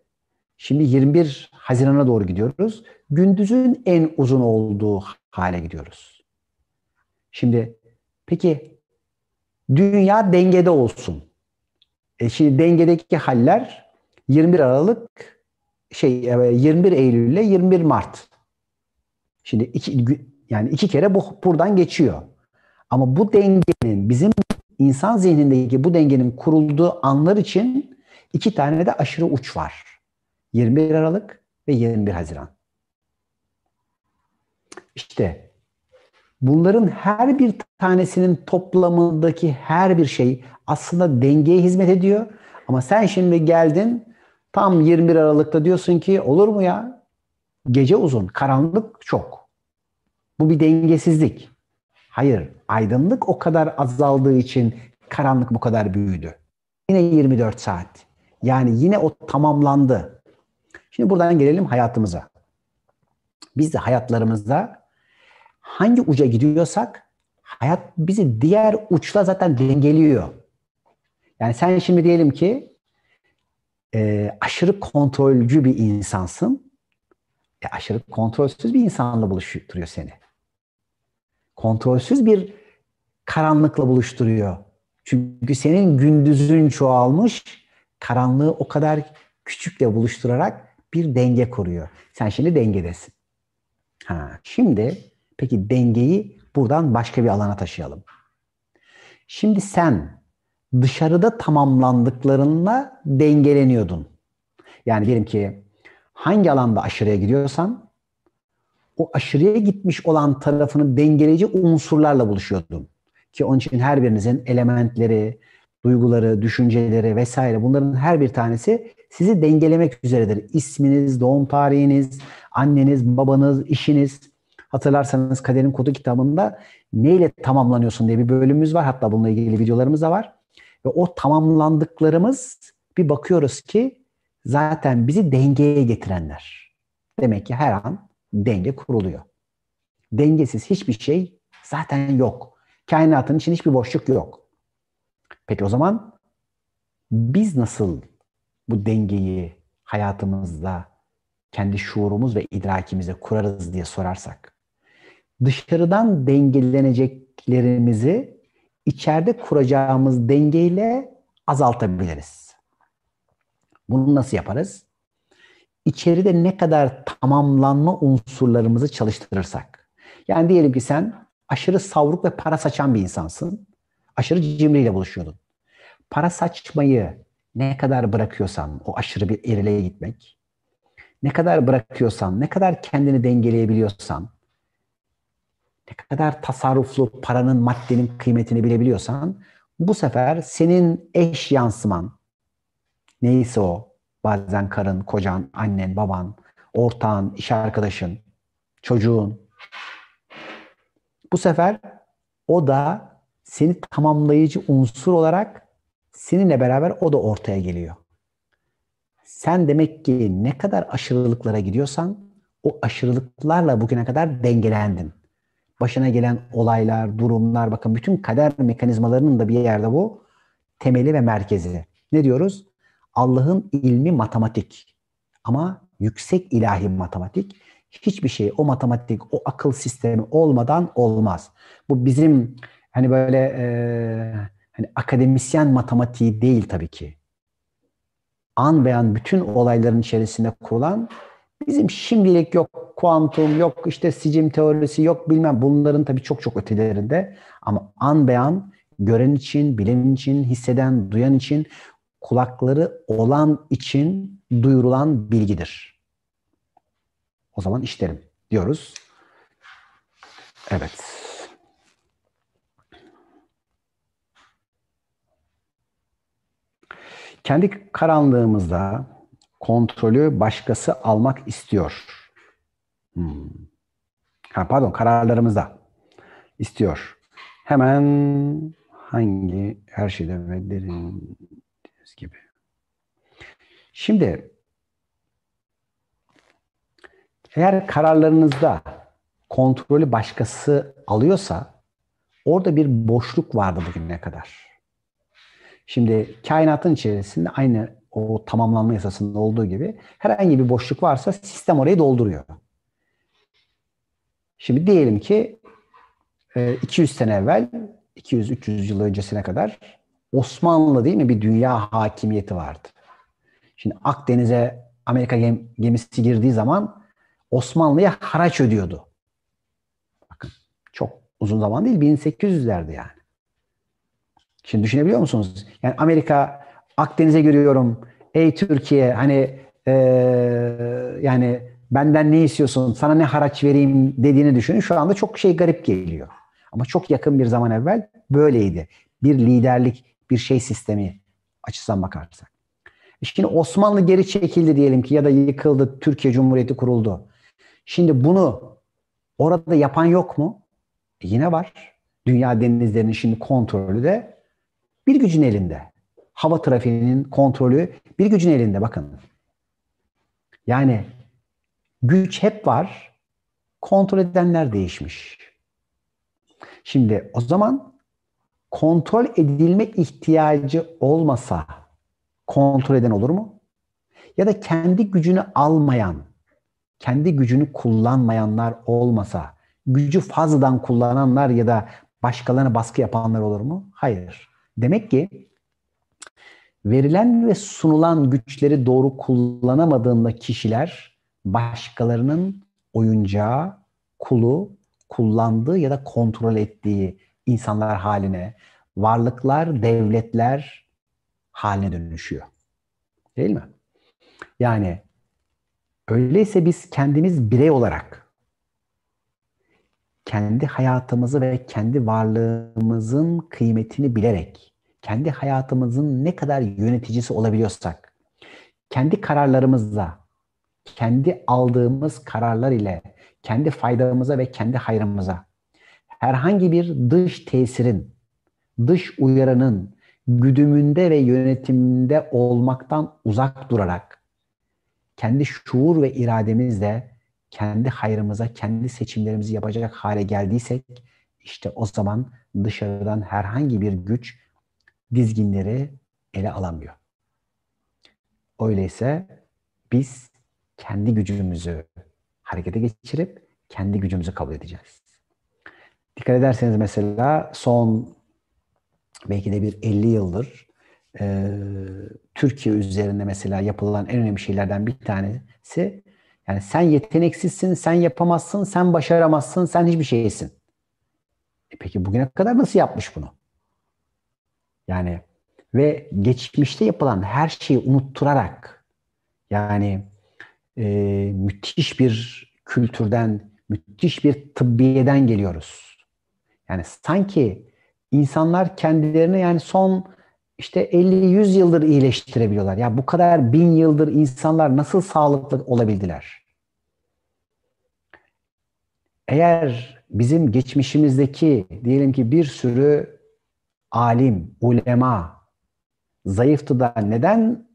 Şimdi 21 Haziran'a doğru gidiyoruz. Gündüzün en uzun olduğu hale gidiyoruz. Şimdi peki dünya dengede olsun. Şimdi dengedeki haller 21 Aralık 21 Eylül ile 21 Mart. Şimdi yani iki kere buradan geçiyor. Ama bu dengenin bizim insan zihnindeki bu dengenin kurulduğu anlar için iki tane de aşırı uç var. 21 Aralık ve 21 Haziran. İşte bunların her bir tanesinin toplamındaki her bir şey aslında dengeye hizmet ediyor. Ama sen şimdi geldin tam 21 Aralık'ta diyorsun ki olur mu ya? Gece uzun, karanlık çok. Bu bir dengesizlik. Hayır, aydınlık o kadar azaldığı için karanlık bu kadar büyüdü. Yine 24 saat. Yani yine o tamamlandı. Şimdi buradan gelelim hayatımıza. Biz de hayatlarımızda hangi uca gidiyorsak hayat bizi diğer uçla zaten dengeliyor. Yani sen şimdi diyelim ki aşırı kontrolcü bir insansın. Aşırı kontrolsüz bir insanla buluşturuyor seni. Kontrolsüz bir karanlıkla buluşturuyor. Çünkü senin gündüzün çoğalmış, karanlığı o kadar küçükle buluşturarak bir denge kuruyor. Sen şimdi dengedesin. Şimdi peki dengeyi buradan başka bir alana taşıyalım. Şimdi sen dışarıda tamamlandıklarınla dengeleniyordun. Yani diyelim ki hangi alanda aşırıya gidiyorsan o aşırıya gitmiş olan tarafını dengeleyici unsurlarla buluşuyordun. Ki onun için her birinizin elementleri, duyguları, düşünceleri vesaire bunların her bir tanesi sizi dengelemek üzeredir. İsminiz, doğum tarihiniz, anneniz, babanız, işiniz. Hatırlarsanız Kaderin Kodu kitabında neyle tamamlanıyorsun diye bir bölümümüz var. Hatta bununla ilgili videolarımız da var. Ve o tamamlandıklarımız bir bakıyoruz ki zaten bizi dengeye getirenler. Demek ki her an denge kuruluyor. Dengesiz hiçbir şey zaten yok. Kainatın için hiçbir boşluk yok. Peki o zaman biz nasıl bu dengeyi hayatımızda kendi şuurumuz ve idrakimize kurarız diye sorarsak, dışarıdan dengeleneceklerimizi içeride kuracağımız dengeyle azaltabiliriz. Bunu nasıl yaparız? İçeride ne kadar tamamlanma unsurlarımızı çalıştırırsak. Yani diyelim ki sen aşırı savruk ve para saçan bir insansın. Aşırı cimriyle buluşuyordun. Para saçmayı ne kadar bırakıyorsan, o aşırı bir erileye gitmek, ne kadar bırakıyorsan, ne kadar kendini dengeleyebiliyorsan, ne kadar tasarruflu paranın, maddenin kıymetini bilebiliyorsan, bu sefer senin eş yansıman, neyse o, bazen karın, kocan, annen, baban, ortağın, iş arkadaşın, çocuğun, bu sefer o da seni tamamlayıcı unsur olarak seninle beraber o da ortaya geliyor. Sen demek ki ne kadar aşırılıklara gidiyorsan o aşırılıklarla bugüne kadar dengelendin. Başına gelen olaylar, durumlar, bakın bütün kader mekanizmalarının da bir yerde bu temeli ve merkezi. Ne diyoruz? Allah'ın ilmi matematik ama yüksek ilahi matematik. Hiçbir şey o matematik, o akıl sistemi olmadan olmaz. Bu bizim hani böyle hani akademisyen matematiği değil tabii ki. An beyan bütün olayların içerisinde kurulan bizim şimdilik yok kuantum, yok işte sicim teorisi, yok bilmem bunların tabii çok çok ötelerinde ama an beyan gören için, bilen için, hisseden, duyan için, kulakları olan için duyurulan bilgidir. O zaman işlerim diyoruz. Evet. Kendi karanlığımızda kontrolü başkası almak istiyor. Kararlarımızda istiyor. Hemen hangi her şeyde ve derin gibi. Şimdi eğer kararlarınızda kontrolü başkası alıyorsa orada bir boşluk vardı bugüne kadar. Şimdi kainatın içerisinde aynı o tamamlanma yasasında olduğu gibi herhangi bir boşluk varsa sistem orayı dolduruyor. Şimdi diyelim ki 200 sene evvel, 200-300 yıl öncesine kadar Osmanlı değil mi bir dünya hakimiyeti vardı. Şimdi Akdeniz'e Amerika gemisi girdiği zaman Osmanlı'ya haraç ödüyordu. Bakın çok uzun zaman değil 1800'lerde yani. Şimdi düşünebiliyor musunuz? Yani Amerika Akdeniz'e giriyorum. Ey Türkiye hani yani benden ne istiyorsun? Sana ne haraç vereyim dediğini düşünün. Şu anda çok şey garip geliyor. Ama çok yakın bir zaman evvel böyleydi. Bir liderlik, bir şey sistemi açısından bakarsak. Şimdi Osmanlı geri çekildi diyelim ki ya da yıkıldı, Türkiye Cumhuriyeti kuruldu. Şimdi bunu orada yapan yok mu? Yine var. Dünya denizlerinin şimdi kontrolü de bir gücün elinde. Hava trafiğinin kontrolü bir gücün elinde bakın. Yani güç hep var. Kontrol edenler değişmiş. Şimdi o zaman kontrol edilme ihtiyacı olmasa kontrol eden olur mu? Ya da kendi gücünü almayan, kendi gücünü kullanmayanlar olmasa, gücü fazladan kullananlar ya da başkalarına baskı yapanlar olur mu? Hayır. Demek ki verilen ve sunulan güçleri doğru kullanamadığında kişiler başkalarının oyuncağı, kulu, kullandığı ya da kontrol ettiği insanlar haline, varlıklar, devletler haline dönüşüyor. Değil mi? Yani öyleyse biz kendimiz birey olarak kendi hayatımızı ve kendi varlığımızın kıymetini bilerek, kendi hayatımızın ne kadar yöneticisi olabiliyorsak, kendi kararlarımızla, kendi aldığımız kararlar ile, kendi faydamıza ve kendi hayrımıza, herhangi bir dış tesirin, dış uyarının güdümünde ve yönetiminde olmaktan uzak durarak, kendi şuur ve irademizle kendi hayrımıza, kendi seçimlerimizi yapacak hale geldiysek, işte o zaman dışarıdan herhangi bir güç dizginleri ele alamıyor. Öyleyse biz kendi gücümüzü harekete geçirip kendi gücümüzü kabul edeceğiz. Dikkat ederseniz mesela son belki de bir 50 yıldır Türkiye üzerinde mesela yapılan en önemli şeylerden bir tanesi yani sen yeteneksizsin, sen yapamazsın, sen başaramazsın, sen hiçbir şeysin. Peki bugüne kadar nasıl yapmış bunu? Yani ve geçmişte yapılan her şeyi unutturarak yani müthiş bir kültürden, müthiş bir tıbbiyeden geliyoruz. Yani sanki insanlar kendilerini yani son işte 50-100 yıldır iyileştirebiliyorlar. Ya bu kadar 1000 yıldır insanlar nasıl sağlıklı olabildiler? Eğer bizim geçmişimizdeki diyelim ki bir sürü alim, ulema zayıftı da neden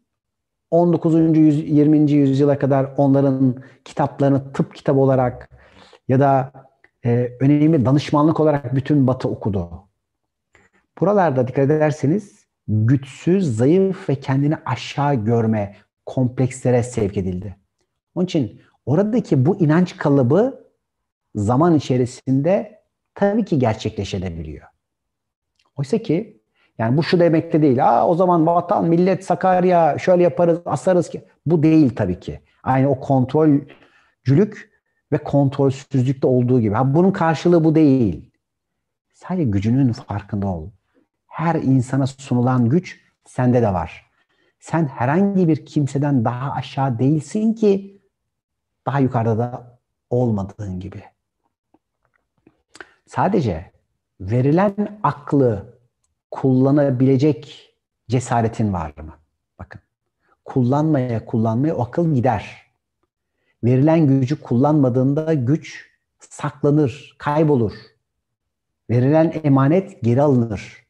19. 20. yüzyıla kadar onların kitaplarını tıp kitabı olarak ya da önemli danışmanlık olarak bütün Batı okudu. Buralarda dikkat ederseniz güçsüz, zayıf ve kendini aşağı görme komplekslere sevk edildi. Onun için oradaki bu inanç kalıbı zaman içerisinde tabii ki gerçekleşebiliyor. Oysa ki yani bu şu demek de değil. O zaman vatan, millet, Sakarya şöyle yaparız, asarız ki. Bu değil tabii ki. Aynı o kontrolcülük ve kontrolsüzlükte olduğu gibi. Bunun karşılığı bu değil. Sadece gücünün farkında ol. Her insana sunulan güç sende de var. Sen herhangi bir kimseden daha aşağı değilsin ki daha yukarıda da olmadığın gibi. Sadece verilen aklı kullanabilecek cesaretin var mı? Bakın. Kullanmaya o akıl gider. Verilen gücü kullanmadığında güç saklanır, kaybolur. Verilen emanet geri alınır.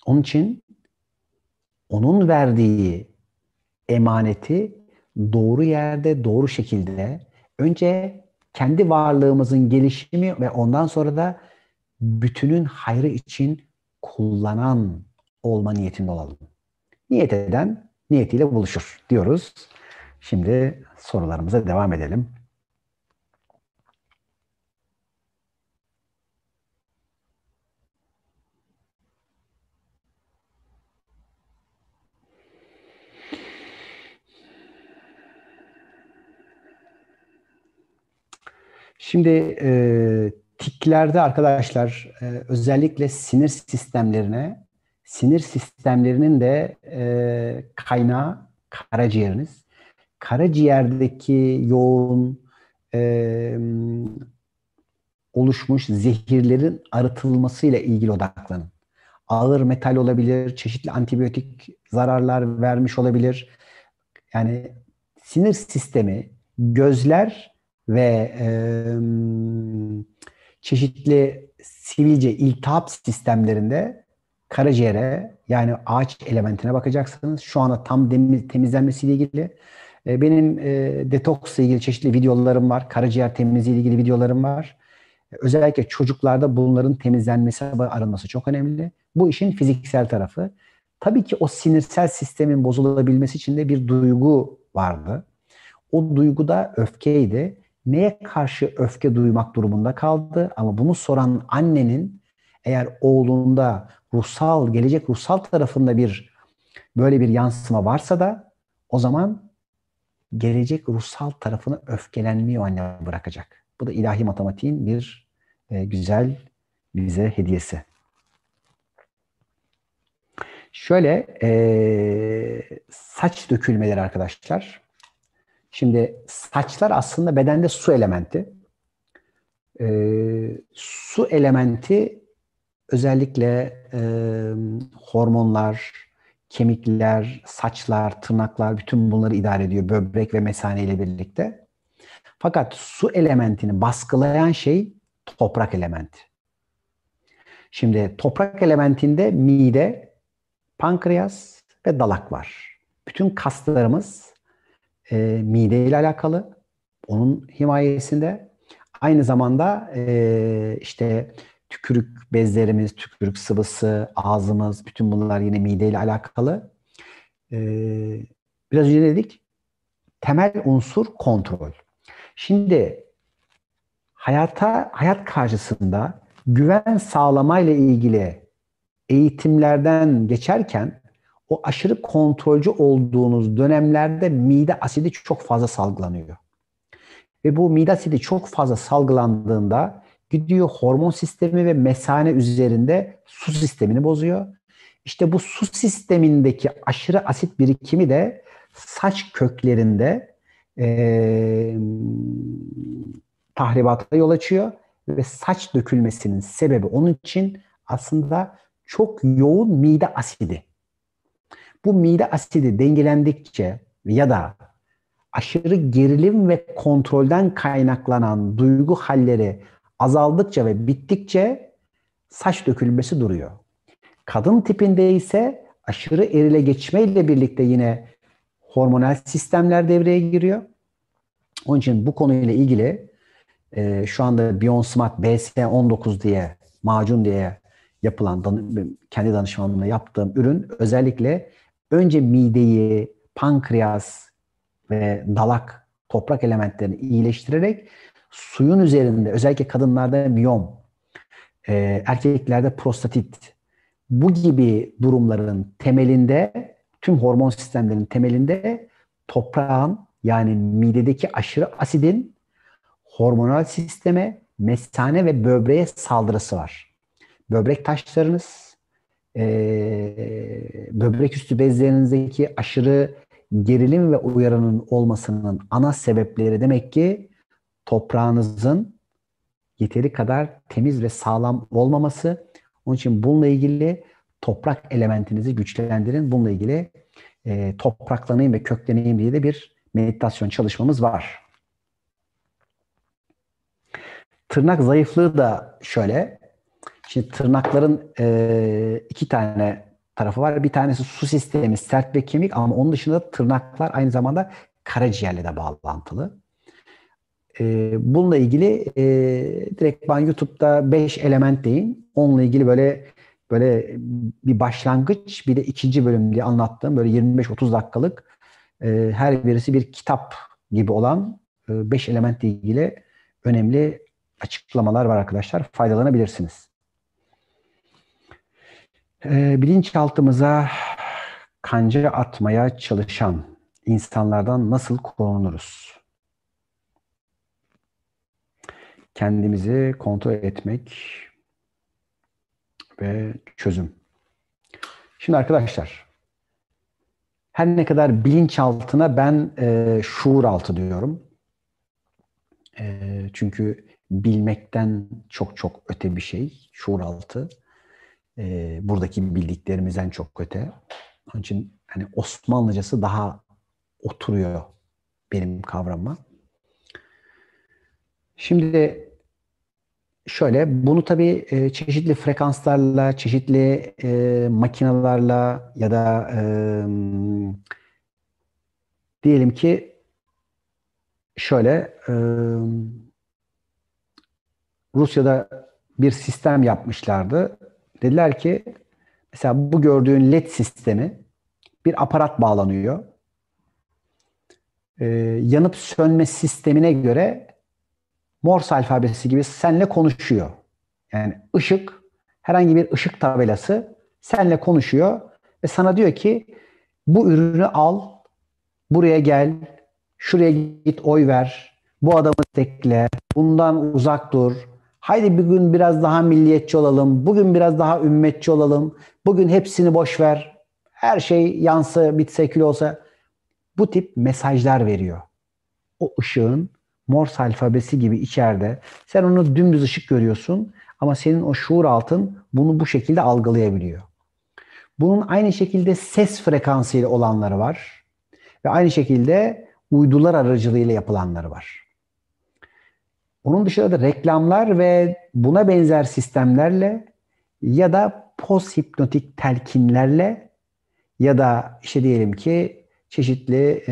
Onun için onun verdiği emaneti doğru yerde, doğru şekilde önce kendi varlığımızın gelişimi ve ondan sonra da bütünün hayrı için kullanan olma niyetinde olalım. Niyet eden niyetiyle buluşur diyoruz. Şimdi sorularımıza devam edelim. Şimdi tiklerde arkadaşlar özellikle sinir sistemlerinin de kaynağı karaciğeriniz. Karaciğerdeki yoğun e, oluşmuş zehirlerin arıtılmasıyla ilgili odaklanın. Ağır metal olabilir, çeşitli antibiyotik zararlar vermiş olabilir. Yani sinir sistemi, gözler ve çeşitli sivilce, iltihap sistemlerinde karaciğere yani ağaç elementine bakacaksınız. Şu anda tam temizlenmesiyle ilgili. Benim detoksla ilgili çeşitli videolarım var. Karaciğer temizliği ile ilgili videolarım var. Özellikle çocuklarda bunların temizlenmesi ve arınması çok önemli. Bu işin fiziksel tarafı. Tabii ki o sinirsel sistemin bozulabilmesi için de bir duygu vardı. O duygu da öfkeydi. Neye karşı öfke duymak durumunda kaldı? Ama bunu soran annenin eğer oğlunda gelecek ruhsal tarafında böyle bir yansıma varsa da o zaman gelecek ruhsal tarafını öfkelenmeyi o anne bırakacak. Bu da ilahi matematiğin bir güzel bize hediyesi. Şöyle saç dökülmeleri arkadaşlar. Şimdi saçlar aslında bedende su elementi. Su elementi özellikle hormonlar, kemikler, saçlar, tırnaklar bütün bunları idare ediyor böbrek ve mesane ile birlikte. Fakat su elementini baskılayan şey toprak elementi. Şimdi toprak elementinde mide, pankreas ve dalak var. Bütün kaslarımız mide ile alakalı. Onun himayesinde. Aynı zamanda işte tükürük bezlerimiz, tükürük sıvısı, ağzımız, bütün bunlar yine mide ile alakalı. E, Biraz önce dedik, temel unsur kontrol. Şimdi hayat karşısında güven sağlamayla ilgili eğitimlerden geçerken o aşırı kontrolcü olduğunuz dönemlerde mide asidi çok fazla salgılanıyor. Ve bu mide asidi çok fazla salgılandığında gidiyor hormon sistemi ve mesane üzerinde su sistemini bozuyor. İşte bu su sistemindeki aşırı asit birikimi de saç köklerinde tahribata yol açıyor ve saç dökülmesinin sebebi onun için aslında çok yoğun mide asidi. Bu mide asidi dengelendikçe ya da aşırı gerilim ve kontrolden kaynaklanan duygu halleri azaldıkça ve bittikçe saç dökülmesi duruyor. Kadın tipinde ise aşırı erile geçmeyle birlikte yine hormonal sistemler devreye giriyor. Onun için bu konuyla ilgili şu anda Bionsmart BS19 diye macun diye yapılan kendi danışmanlığımla yaptığım ürün özellikle önce mideyi, pankreas ve dalak toprak elementlerini iyileştirerek suyun üzerinde özellikle kadınlarda miyom, erkeklerde prostatit bu gibi durumların temelinde tüm hormon sistemlerinin temelinde toprağın yani midedeki aşırı asidin hormonal sisteme, mesane ve böbreğe saldırısı var. Böbrek taşlarınız, böbrek üstü bezlerinizdeki aşırı gerilim ve uyaranın olmasının ana sebepleri demek ki toprağınızın yeteri kadar temiz ve sağlam olmaması. Onun için bununla ilgili toprak elementinizi güçlendirin. Bununla ilgili topraklanayım ve kökleneyim diye de bir meditasyon çalışmamız var. Tırnak zayıflığı da şöyle. Şimdi tırnakların iki tane tarafı var. Bir tanesi su sistemi, sert ve kemik ama onun dışında tırnaklar aynı zamanda karaciğerle de bağlantılı. Bununla ilgili direkt ben YouTube'da 5 element deyin. Onunla ilgili böyle böyle bir başlangıç, bir de ikinci bölüm diye anlattığım böyle 25-30 dakikalık her birisi bir kitap gibi olan 5 elementle ilgili önemli açıklamalar var arkadaşlar. Faydalanabilirsiniz. Bilinçaltımıza kanca atmaya çalışan insanlardan nasıl korunuruz? Kendimizi kontrol etmek ve çözüm. Şimdi arkadaşlar, her ne kadar bilinçaltına ben şuur altı diyorum. Çünkü bilmekten çok çok öte bir şey şuur altı. Buradaki bildiklerimizden çok öte. Onun için hani Osmanlıcası daha oturuyor benim kavramıma. Şimdi şöyle, bunu tabii çeşitli frekanslarla, çeşitli makinalarla ya da diyelim ki şöyle, Rusya'da bir sistem yapmışlardı. Dediler ki mesela bu gördüğün LED sistemi bir aparat bağlanıyor. Yanıp sönme sistemine göre Morse alfabesi gibi seninle konuşuyor. Yani ışık, herhangi bir ışık tabelası seninle konuşuyor ve sana diyor ki bu ürünü al, buraya gel, şuraya git oy ver, bu adamı destekle, bundan uzak dur. Haydi bir gün biraz daha milliyetçi olalım, bugün biraz daha ümmetçi olalım, bugün hepsini boş ver, her şey yansa bitse kül olsa. Bu tip mesajlar veriyor. O ışığın Morse alfabesi gibi içeride. Sen onu dümdüz ışık görüyorsun ama senin o şuur altın bunu bu şekilde algılayabiliyor. Bunun aynı şekilde ses frekansı ile olanları var ve aynı şekilde uydular aracılığıyla yapılanları var. Onun dışında da reklamlar ve buna benzer sistemlerle ya da post hipnotik telkinlerle ya da işte diyelim ki çeşitli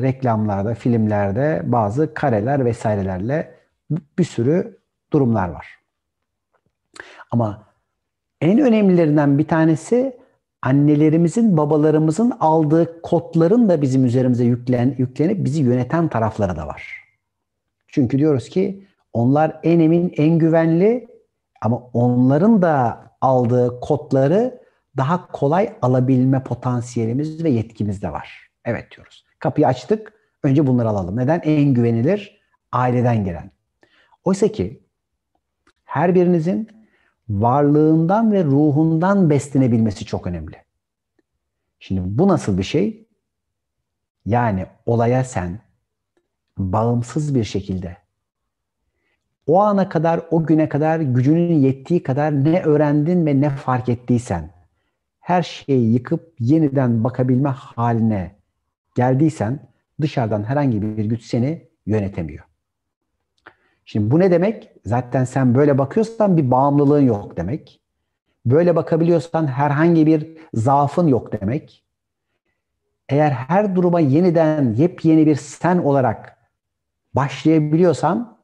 reklamlarda, filmlerde bazı kareler vesairelerle bir sürü durumlar var. Ama en önemlilerinden bir tanesi annelerimizin, babalarımızın aldığı kodların da bizim üzerimize yüklenip bizi yöneten tarafları da var. Çünkü diyoruz ki onlar en emin, en güvenli ama onların da aldığı kodları daha kolay alabilme potansiyelimiz ve yetkimiz de var. Evet diyoruz. Kapıyı açtık. Önce bunları alalım. Neden? En güvenilir aileden gelen. Oysa ki her birinizin varlığından ve ruhundan beslenebilmesi çok önemli. Şimdi bu nasıl bir şey? Yani olaya sen bağımsız bir şekilde o ana kadar, o güne kadar gücünün yettiği kadar ne öğrendin ve ne fark ettiysen, her şeyi yıkıp yeniden bakabilme haline geldiysen, dışarıdan herhangi bir güç seni yönetemiyor. Şimdi bu ne demek? Zaten sen böyle bakıyorsan bir bağımlılığın yok demek. Böyle bakabiliyorsan herhangi bir zaafın yok demek. Eğer her duruma yeniden yepyeni bir sen olarak başlayabiliyorsan,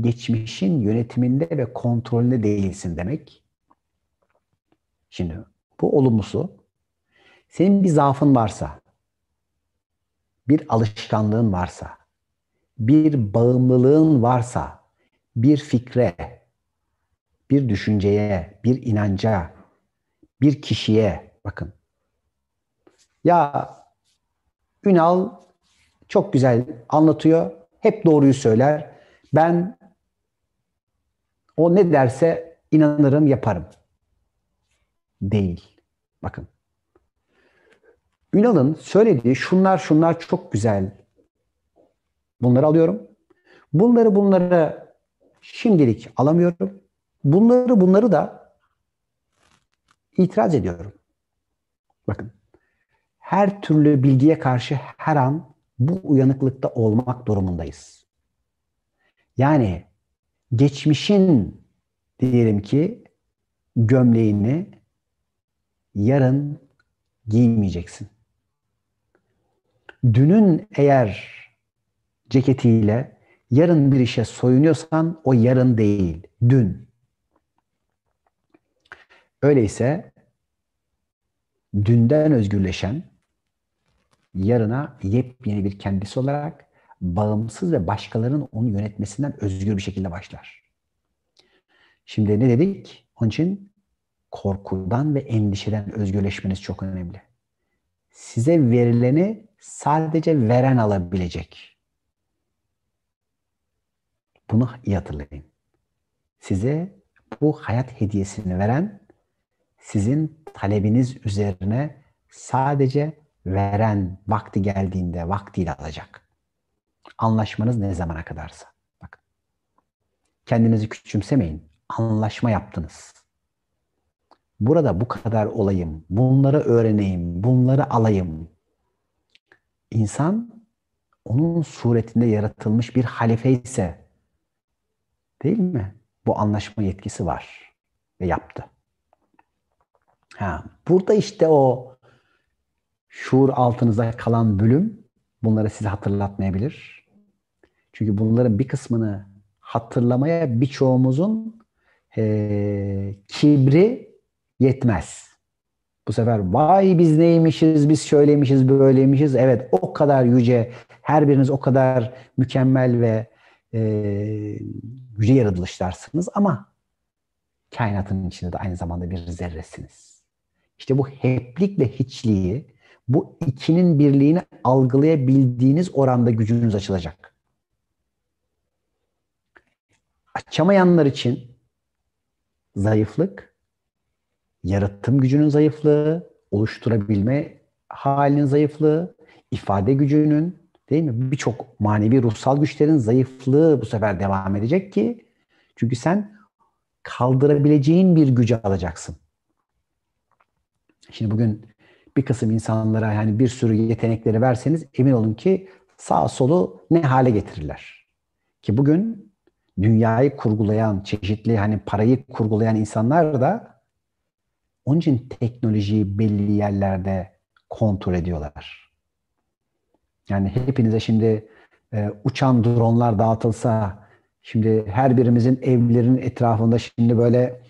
geçmişin yönetiminde ve kontrolünde değilsin demek. Şimdi bu olumlusu. Senin bir zaafın varsa, bir alışkanlığın varsa, bir bağımlılığın varsa, bir fikre, bir düşünceye, bir inanca, bir kişiye bakın. Ya Ünal çok güzel anlatıyor, hep doğruyu söyler. Ben o ne derse inanırım, yaparım. Değil. Bakın. Ünal'ın söylediği şunlar çok güzel. Bunları alıyorum. Bunları şimdilik alamıyorum. Bunları da itiraz ediyorum. Bakın. Her türlü bilgiye karşı her an bu uyanıklıkta olmak durumundayız. Yani geçmişin diyelim ki gömleğini yarın giymeyeceksin. Dünün eğer ceketiyle yarın bir işe soyunuyorsan o yarın değil, dün. Öyleyse dünden özgürleşen, yarına yepyeni bir kendisi olarak bağımsız ve başkalarının onu yönetmesinden özgür bir şekilde başlar. Şimdi ne dedik? Onun için korkudan ve endişeden özgürleşmeniz çok önemli. Size verileni sadece veren alabilecek. Bunu iyi hatırlayın. Size bu hayat hediyesini veren, sizin talebiniz üzerine sadece veren vakti geldiğinde vaktiyle alacak. Anlaşmanız ne zamana kadarsa. Bakın. Kendinizi küçümsemeyin. Anlaşma yaptınız. Burada bu kadar olayım, bunları öğreneyim, bunları alayım. İnsan onun suretinde yaratılmış bir halife ise, değil mi? Bu anlaşma yetkisi var ve yaptı. Burada işte o şuur altınıza kalan bölüm bunları size hatırlatmayabilir. Çünkü bunların bir kısmını hatırlamaya birçoğumuzun kibri yetmez. Bu sefer vay biz neymişiz, biz şöyleymişiz, böyleymişiz. Evet, o kadar yüce, her biriniz o kadar mükemmel ve yüce yaratılışlarsınız ama kainatın içinde de aynı zamanda bir zerresiniz. İşte bu heplikle hiçliği, bu ikinin birliğini algılayabildiğiniz oranda gücünüz açılacak. Açamayanlar için zayıflık, yaratım gücünün zayıflığı, oluşturabilme halinin zayıflığı, ifade gücünün, değil mi? Birçok manevi ruhsal güçlerin zayıflığı bu sefer devam edecek ki çünkü sen kaldırabileceğin bir gücü alacaksın. Şimdi bugün bir kısım insanlara yani bir sürü yetenekleri verseniz emin olun ki sağ solu ne hale getirirler. Ki bugün dünyayı kurgulayan, çeşitli hani parayı kurgulayan insanlar da onun için teknolojiyi belli yerlerde kontrol ediyorlar. Yani hepinize şimdi uçan dronlar dağıtılsa, şimdi her birimizin evlerinin etrafında şimdi böyle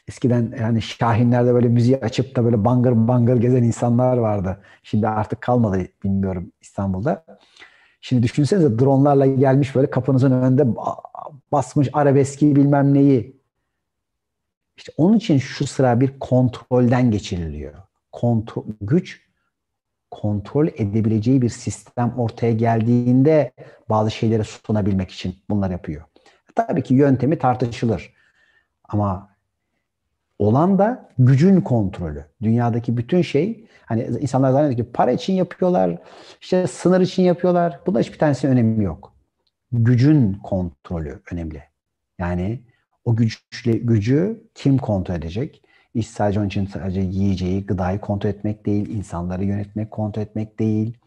eskiden yani şahinlerde böyle müziği açıp da böyle bangır bangır gezen insanlar vardı. Şimdi artık kalmadı bilmiyorum İstanbul'da. Şimdi düşünsenize dronlarla gelmiş böyle kapınızın önünde basmış arabeski bilmem neyi. İşte onun için şu sıra bir kontrolden geçiriliyor. Güç kontrol edebileceği bir sistem ortaya geldiğinde bazı şeyleri sunabilmek için bunlar yapıyor. Tabii ki yöntemi tartışılır. Ama olan da gücün kontrolü. Dünyadaki bütün şey hani insanlar zannediyor ki para için yapıyorlar, işte sınır için yapıyorlar. Bunda hiçbir tanesinin önemi yok. Gücün kontrolü önemli. Yani o gücü kim kontrol edecek? İş sadece onun için sadece yiyeceği, gıdayı kontrol etmek değil, insanları yönetmek, kontrol etmek değil.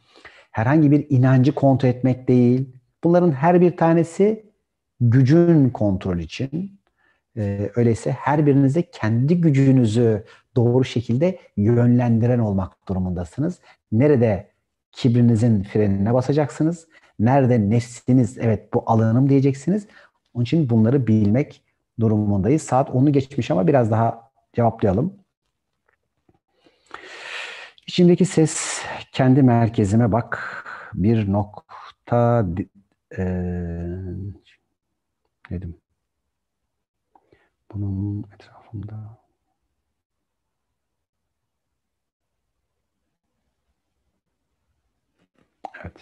Herhangi bir inancı kontrol etmek değil. Bunların her bir tanesi gücün kontrolü için. Öyleyse her birinize kendi gücünüzü doğru şekilde yönlendiren olmak durumundasınız. Nerede kibrinizin frenine basacaksınız? Nerede nefsiniz evet bu alanım diyeceksiniz. Onun için bunları bilmek durumundayız. Saat 10'u geçmiş ama biraz daha cevaplayalım. İçimdeki ses kendi merkezime bak. Bir nokta dedim. Bunun etrafında evet.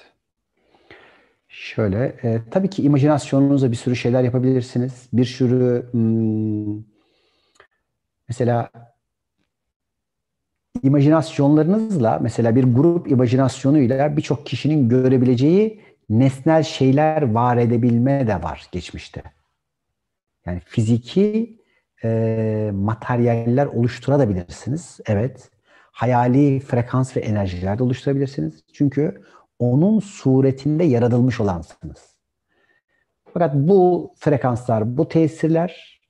Şöyle, tabii ki imajinasyonunuzla bir sürü şeyler yapabilirsiniz. Bir sürü mesela imajinasyonlarınızla mesela bir grup imajinasyonuyla birçok kişinin görebileceği nesnel şeyler var edebilme de var geçmişte. Yani fiziki materyaller oluşturabilirsiniz. Evet. Hayali frekans ve enerjiler de oluşturabilirsiniz. Çünkü onun suretinde yaratılmış olansınız. Fakat bu frekanslar, bu tesirler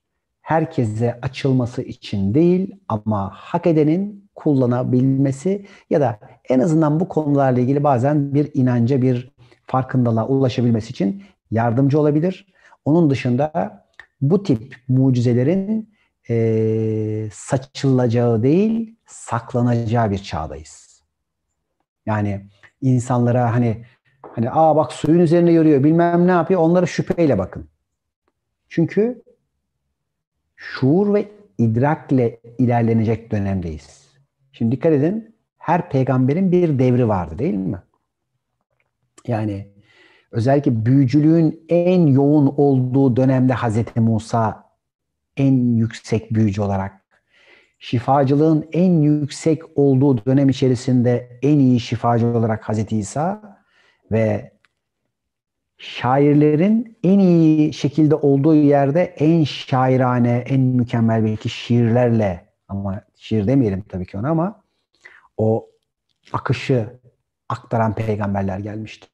herkese açılması için değil ama hak edenin kullanabilmesi ya da en azından bu konularla ilgili bazen bir inanca, bir farkındalığa ulaşabilmesi için yardımcı olabilir. Onun dışında bu tip mucizelerin saçılacağı değil, saklanacağı bir çağdayız. Yani insanlara hani bak suyun üzerine yürüyor, bilmem ne yapıyor, onlara şüpheyle bakın. Çünkü şuur ve idrakle ilerlenecek dönemdeyiz. Şimdi dikkat edin, her peygamberin bir devri vardı değil mi? Yani özellikle büyücülüğün en yoğun olduğu dönemde Hazreti Musa en yüksek büyücü olarak, şifacılığın en yüksek olduğu dönem içerisinde en iyi şifacı olarak Hazreti İsa ve şairlerin en iyi şekilde olduğu yerde en şairane, en mükemmel belki şiirlerle, ama şiir demeyelim tabii ki ona, ama o akışı aktaran peygamberler gelmişti.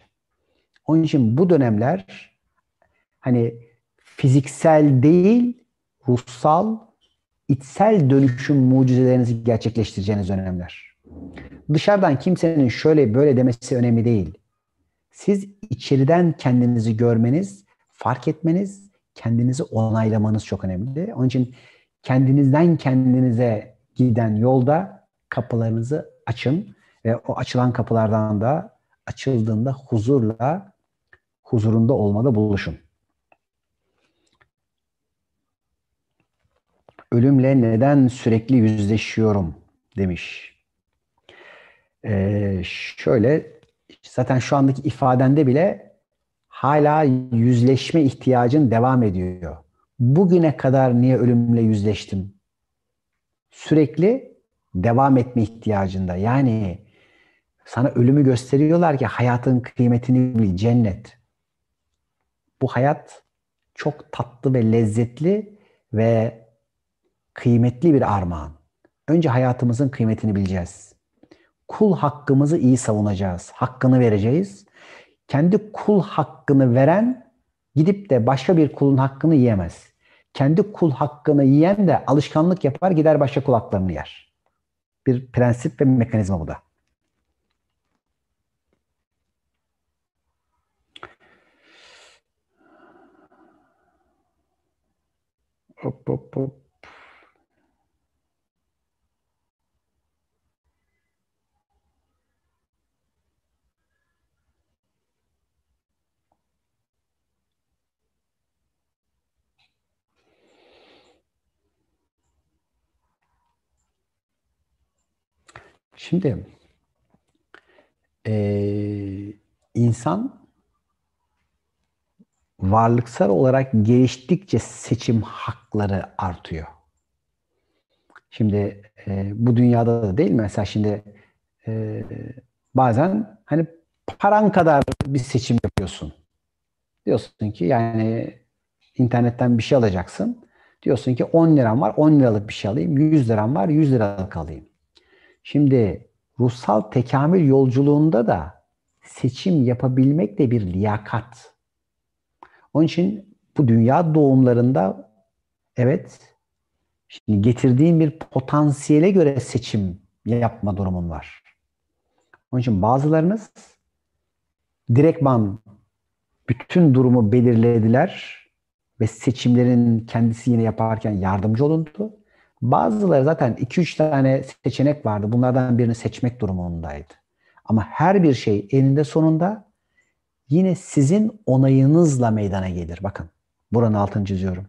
Onun için bu dönemler hani fiziksel değil, ruhsal, içsel dönüşüm mucizelerinizi gerçekleştireceğiniz dönemler. Dışarıdan kimsenin şöyle böyle demesi önemli değil. Siz içeriden kendinizi görmeniz, fark etmeniz, kendinizi onaylamanız çok önemli. Onun için kendinizden kendinize giden yolda kapılarınızı açın ve o açılan kapılardan da açıldığında huzurunda olmada buluşun. Ölümle neden sürekli yüzleşiyorum demiş. Şöyle, zaten şu andaki ifadende bile hala yüzleşme ihtiyacın devam ediyor. Bugüne kadar niye ölümle yüzleştim? Sürekli devam etme ihtiyacında. Yani sana ölümü gösteriyorlar ki hayatın kıymetini bil, cennet. Bu hayat çok tatlı ve lezzetli ve kıymetli bir armağan. Önce hayatımızın kıymetini bileceğiz. Kul hakkımızı iyi savunacağız. Hakkını vereceğiz. Kendi kul hakkını veren gidip de başka bir kulun hakkını yiyemez. Kendi kul hakkını yiyen de alışkanlık yapar, gider başka kul haklarını yer. Bir prensip ve mekanizma bu da. Hop hop hop. Şimdi insan varlıksal olarak geliştikçe seçim hakları artıyor. Şimdi bu dünyada da değil mi? Mesela şimdi e, bazen hani paran kadar bir seçim yapıyorsun. Diyorsun ki yani internetten bir şey alacaksın. Diyorsun ki 10 liram var, 10 liralık bir şey alayım. 100 liram var, 100 liralık alayım. Şimdi ruhsal tekamül yolculuğunda da seçim yapabilmek de bir liyakat. Onun için bu dünya doğumlarında evet, şimdi getirdiğin bir potansiyele göre seçim yapma durumun var. Onun için bazılarınız direktman bütün durumu belirlediler ve seçimlerin kendisi yine yaparken yardımcı olundu. Bazıları zaten 2-3 tane seçenek vardı. Bunlardan birini seçmek durumundaydı. Ama her bir şey eninde sonunda yine sizin onayınızla meydana gelir. Bakın, buranın altını çiziyorum.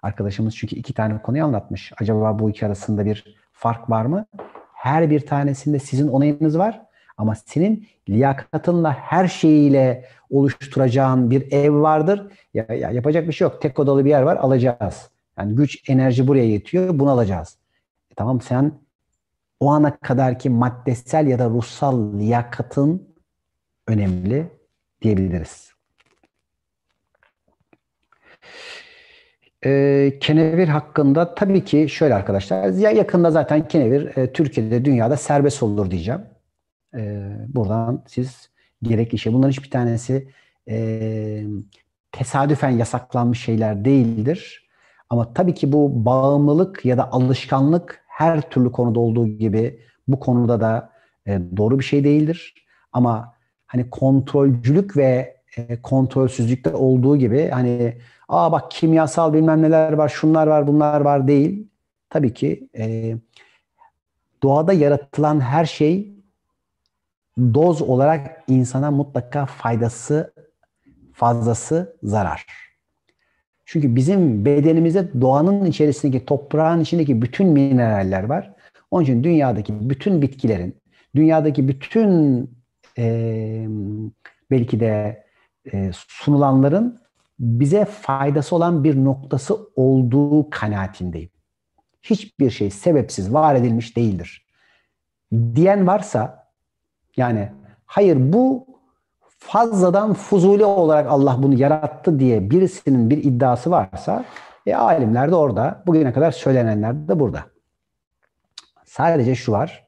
Arkadaşımız çünkü 2 tane konuyu anlatmış. Acaba bu iki arasında bir fark var mı? Her bir tanesinde sizin onayınız var. Ama senin liyakatınla her şeyiyle oluşturacağın bir ev vardır. Yapacak bir şey yok. Tek odalı bir yer var, alacağız. Yani güç, enerji buraya yetiyor, bunu alacağız. Tamam, sen o ana kadarki maddesel ya da ruhsal liyakatın önemli diyebiliriz. Kenevir hakkında tabii ki şöyle arkadaşlar. Ya yakında zaten kenevir Türkiye'de, dünyada serbest olur diyeceğim. Buradan siz gerekli şey. Bunların hiçbir tanesi tesadüfen yasaklanmış şeyler değildir. Ama tabii ki bu bağımlılık ya da alışkanlık her türlü konuda olduğu gibi bu konuda da doğru bir şey değildir. Ama hani kontrolcülük ve kontrolsüzlükte olduğu gibi hani Aa bak kimyasal bilmem neler var, şunlar var, bunlar var değil. Tabii ki doğada yaratılan her şey doz olarak insana mutlaka faydası fazlası zarar. Çünkü bizim bedenimizde doğanın içerisindeki, toprağın içindeki bütün mineraller var. Onun için dünyadaki bütün bitkilerin, dünyadaki bütün e, belki de sunulanların bize faydası olan bir noktası olduğu kanaatindeyim. Hiçbir şey sebepsiz var edilmiş değildir. Diyen varsa yani hayır bu fazladan fuzuli olarak Allah bunu yarattı diye birisinin bir iddiası varsa alimler de orada. Bugüne kadar söylenenler de burada. Sadece şu var.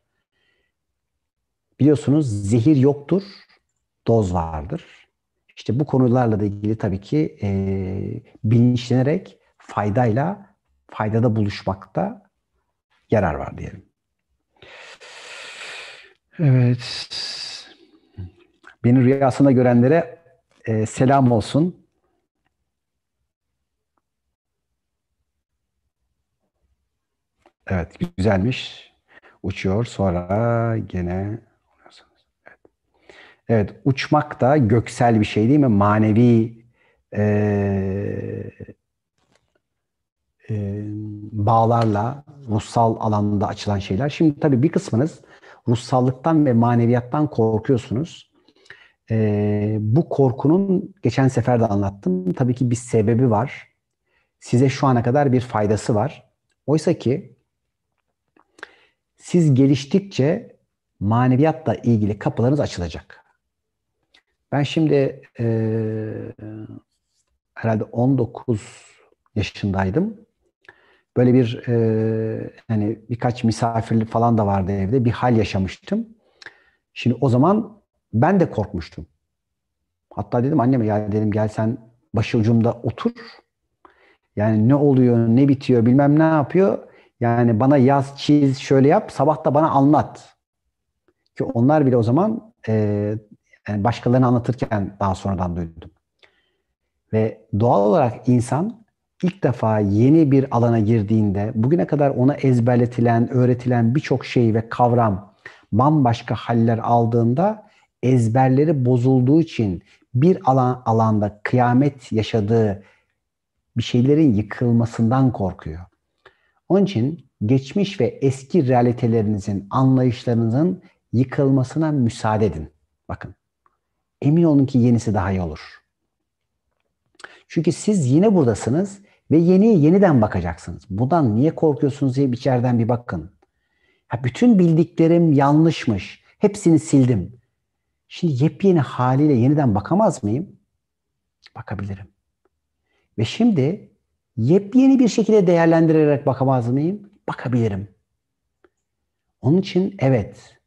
Biliyorsunuz zehir yoktur, doz vardır. İşte bu konularla da ilgili tabii ki bilinçlenerek faydada buluşmakta yarar var diyelim. Evet. Beni rüyasında görenlere selam olsun. Evet, güzelmiş. Uçuyor sonra gene evet. Evet, uçmak da göksel bir şey değil mi? Manevi e, e, bağlarla ruhsal alanda açılan şeyler. Şimdi tabii bir kısmınız ruhsallıktan ve maneviyattan korkuyorsunuz. Bu korkunun geçen sefer de anlattım. Tabii ki bir sebebi var. Size şu ana kadar bir faydası var. Oysa ki siz geliştikçe maneviyatla ilgili kapılarınız açılacak. Ben şimdi herhalde 19 yaşındaydım. Böyle bir hani birkaç misafirlik falan da vardı evde. Bir hal yaşamıştım. Şimdi o zaman ben de korkmuştum. Hatta dedim anneme ya dedim gel sen başucumda otur. Yani ne oluyor, ne bitiyor, bilmem ne yapıyor. Yani bana yaz, çiz, şöyle yap. Sabah da bana anlat. Ki onlar bile o zaman yani başkalarına anlatırken daha sonradan duydum. Ve doğal olarak insan ilk defa yeni bir alana girdiğinde bugüne kadar ona ezberletilen, öğretilen birçok şey ve kavram bambaşka haller aldığında ezberleri bozulduğu için bir alanda kıyamet yaşadığı bir şeylerin yıkılmasından korkuyor. Onun için geçmiş ve eski realitelerinizin, anlayışlarınızın yıkılmasına müsaade edin. Bakın, emin olun ki yenisi daha iyi olur. Çünkü siz yine buradasınız ve yeniye yeniden bakacaksınız. Bundan niye korkuyorsunuz diye içeriden bir bakın. Ha, bütün bildiklerim yanlışmış. Hepsini sildim. Şimdi yepyeni haliyle yeniden bakamaz mıyım? Bakabilirim. Ve şimdi yepyeni bir şekilde değerlendirerek bakamaz mıyım? Bakabilirim. Onun için evet,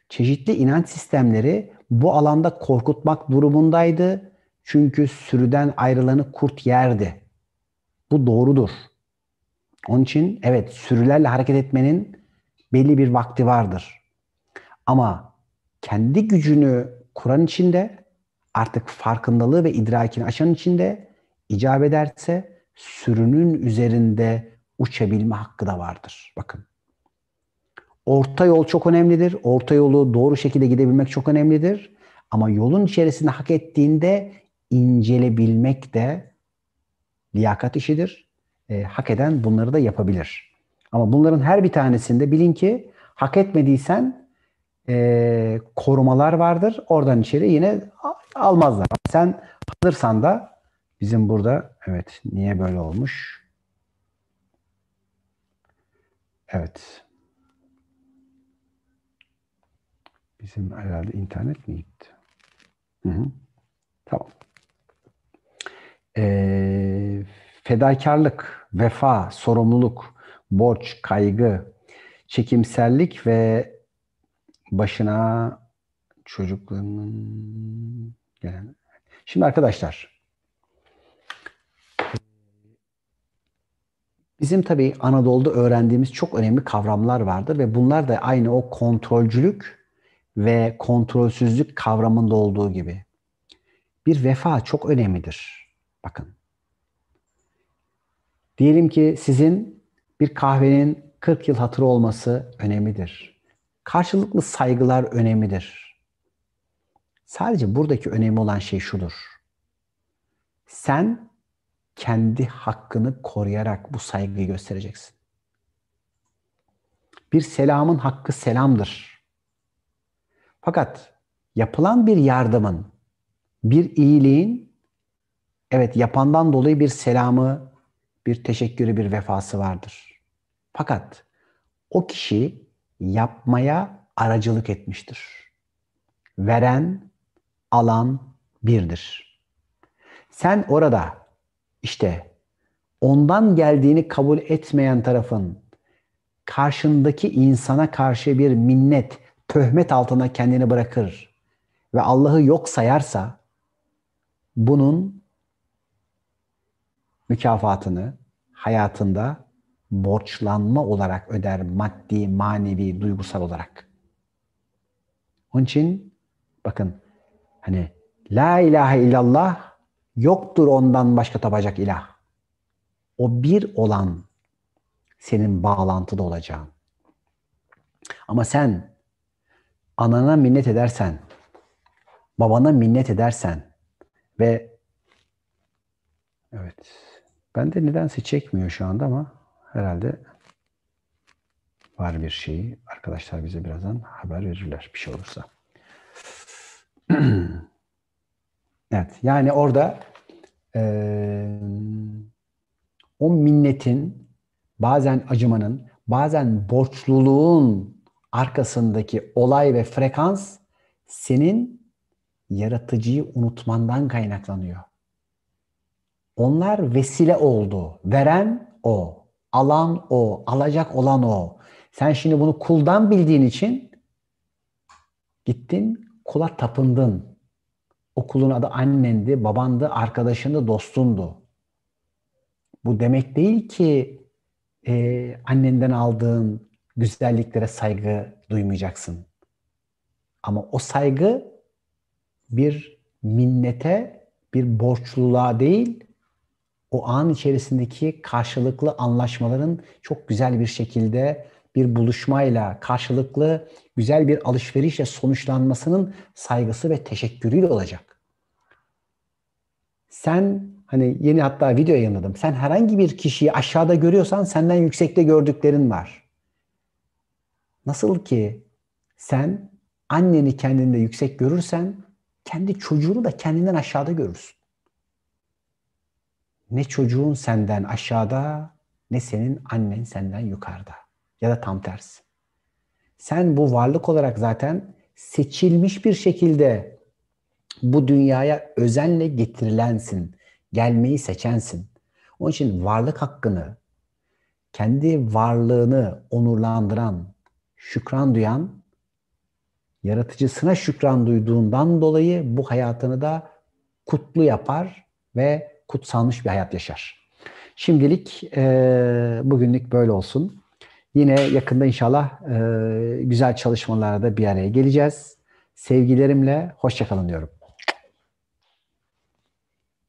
çeşitli inanç sistemleri bu alanda korkutmak durumundaydı. Çünkü sürüden ayrılanı kurt yerdi. Bu doğrudur. Onun için evet sürülerle hareket etmenin belli bir vakti vardır. Ama kendi gücünü kuran içinde artık farkındalığı ve idrakini açan içinde icap ederse sürünün üzerinde uçabilme hakkı da vardır. Bakın. Orta yol çok önemlidir. Orta yolu doğru şekilde gidebilmek çok önemlidir. Ama yolun içerisinde hak ettiğinde incelebilmek de liyakat işidir. Hak eden bunları da yapabilir. Ama bunların her bir tanesinde bilin ki hak etmediysen korumalar vardır. Oradan içeri yine almazlar. Sen alırsan da bizim burada evet niye böyle olmuş? Evet. Bizim herhalde internet mi gitti? Hı hı. Tamam. Ee, Fedakarlık, vefa, sorumluluk, borç, kaygı, çekimsellik ve başına çocuklarının gelen. Şimdi arkadaşlar, bizim tabii Anadolu'da öğrendiğimiz çok önemli kavramlar vardır ve bunlar da aynı o kontrolcülük ve kontrolsüzlük kavramında olduğu gibi. Bir vefa çok önemlidir. Bakın, Diyelim ki sizin bir kahvenin 40 yıl hatırı olması önemlidir. Karşılıklı saygılar önemlidir. Sadece buradaki önemli olan şey şudur. Sen kendi hakkını koruyarak bu saygıyı göstereceksin. Bir selamın hakkı selamdır. Fakat yapılan bir yardımın, bir iyiliğin, evet yapandan dolayı bir selamı, bir teşekkürü, bir vefası vardır. Fakat o kişi yapmaya aracılık etmiştir. Veren, alan birdir. Sen orada işte ondan geldiğini kabul etmeyen tarafın karşındaki insana karşı bir minnet, töhmet altına kendini bırakır ve Allah'ı yok sayarsa bunun mükafatını hayatında borçlanma olarak öder, maddi, manevi, duygusal olarak. Onun için bakın hani la ilahe illallah yoktur ondan başka tapacak ilah. O bir olan senin bağlantıda olacağın. Ama sen anana minnet edersen, babana minnet edersen ve evet ben de nedense çekmiyor şu anda ama herhalde var bir şeyi. Arkadaşlar bize birazdan haber verirler bir şey olursa. Evet yani orada o minnetin, bazen acımanın, bazen borçluluğun arkasındaki olay ve frekans senin yaratıcıyı unutmandan kaynaklanıyor. Onlar vesile oldu. Veren o, alan o, alacak olan o. Sen şimdi bunu kuldan bildiğin için gittin kula tapındın. O kulun adı annendi, babandı, arkadaşındı, dostundu. Bu demek değil ki annenden aldığın güzelliklere saygı duymayacaksın. Ama o saygı bir minnete, bir borçluluğa değil, o an içerisindeki karşılıklı anlaşmaların çok güzel bir şekilde bir buluşmayla, karşılıklı güzel bir alışverişle sonuçlanmasının saygısı ve teşekkürüyle olacak. Sen hani yeni hatta video yayınladım. Sen herhangi bir kişiyi aşağıda görüyorsan senden yüksekte gördüklerin var. Nasıl ki sen anneni kendinde yüksek görürsen kendi çocuğunu da kendinden aşağıda görürsün. Ne çocuğun senden aşağıda ne senin annen senden yukarıda. Ya da tam tersi. Sen bu varlık olarak zaten seçilmiş bir şekilde bu dünyaya özenle getirilensin. Gelmeyi seçensin. Onun için varlık hakkını, kendi varlığını onurlandıran, şükran duyan, yaratıcısına şükran duyduğundan dolayı bu hayatını da kutlu yapar ve kutsalmış bir hayat yaşar. Şimdilik bugünlük böyle olsun. Yine yakında inşallah güzel çalışmalarda bir araya geleceğiz. Sevgilerimle hoşça kalın diyorum.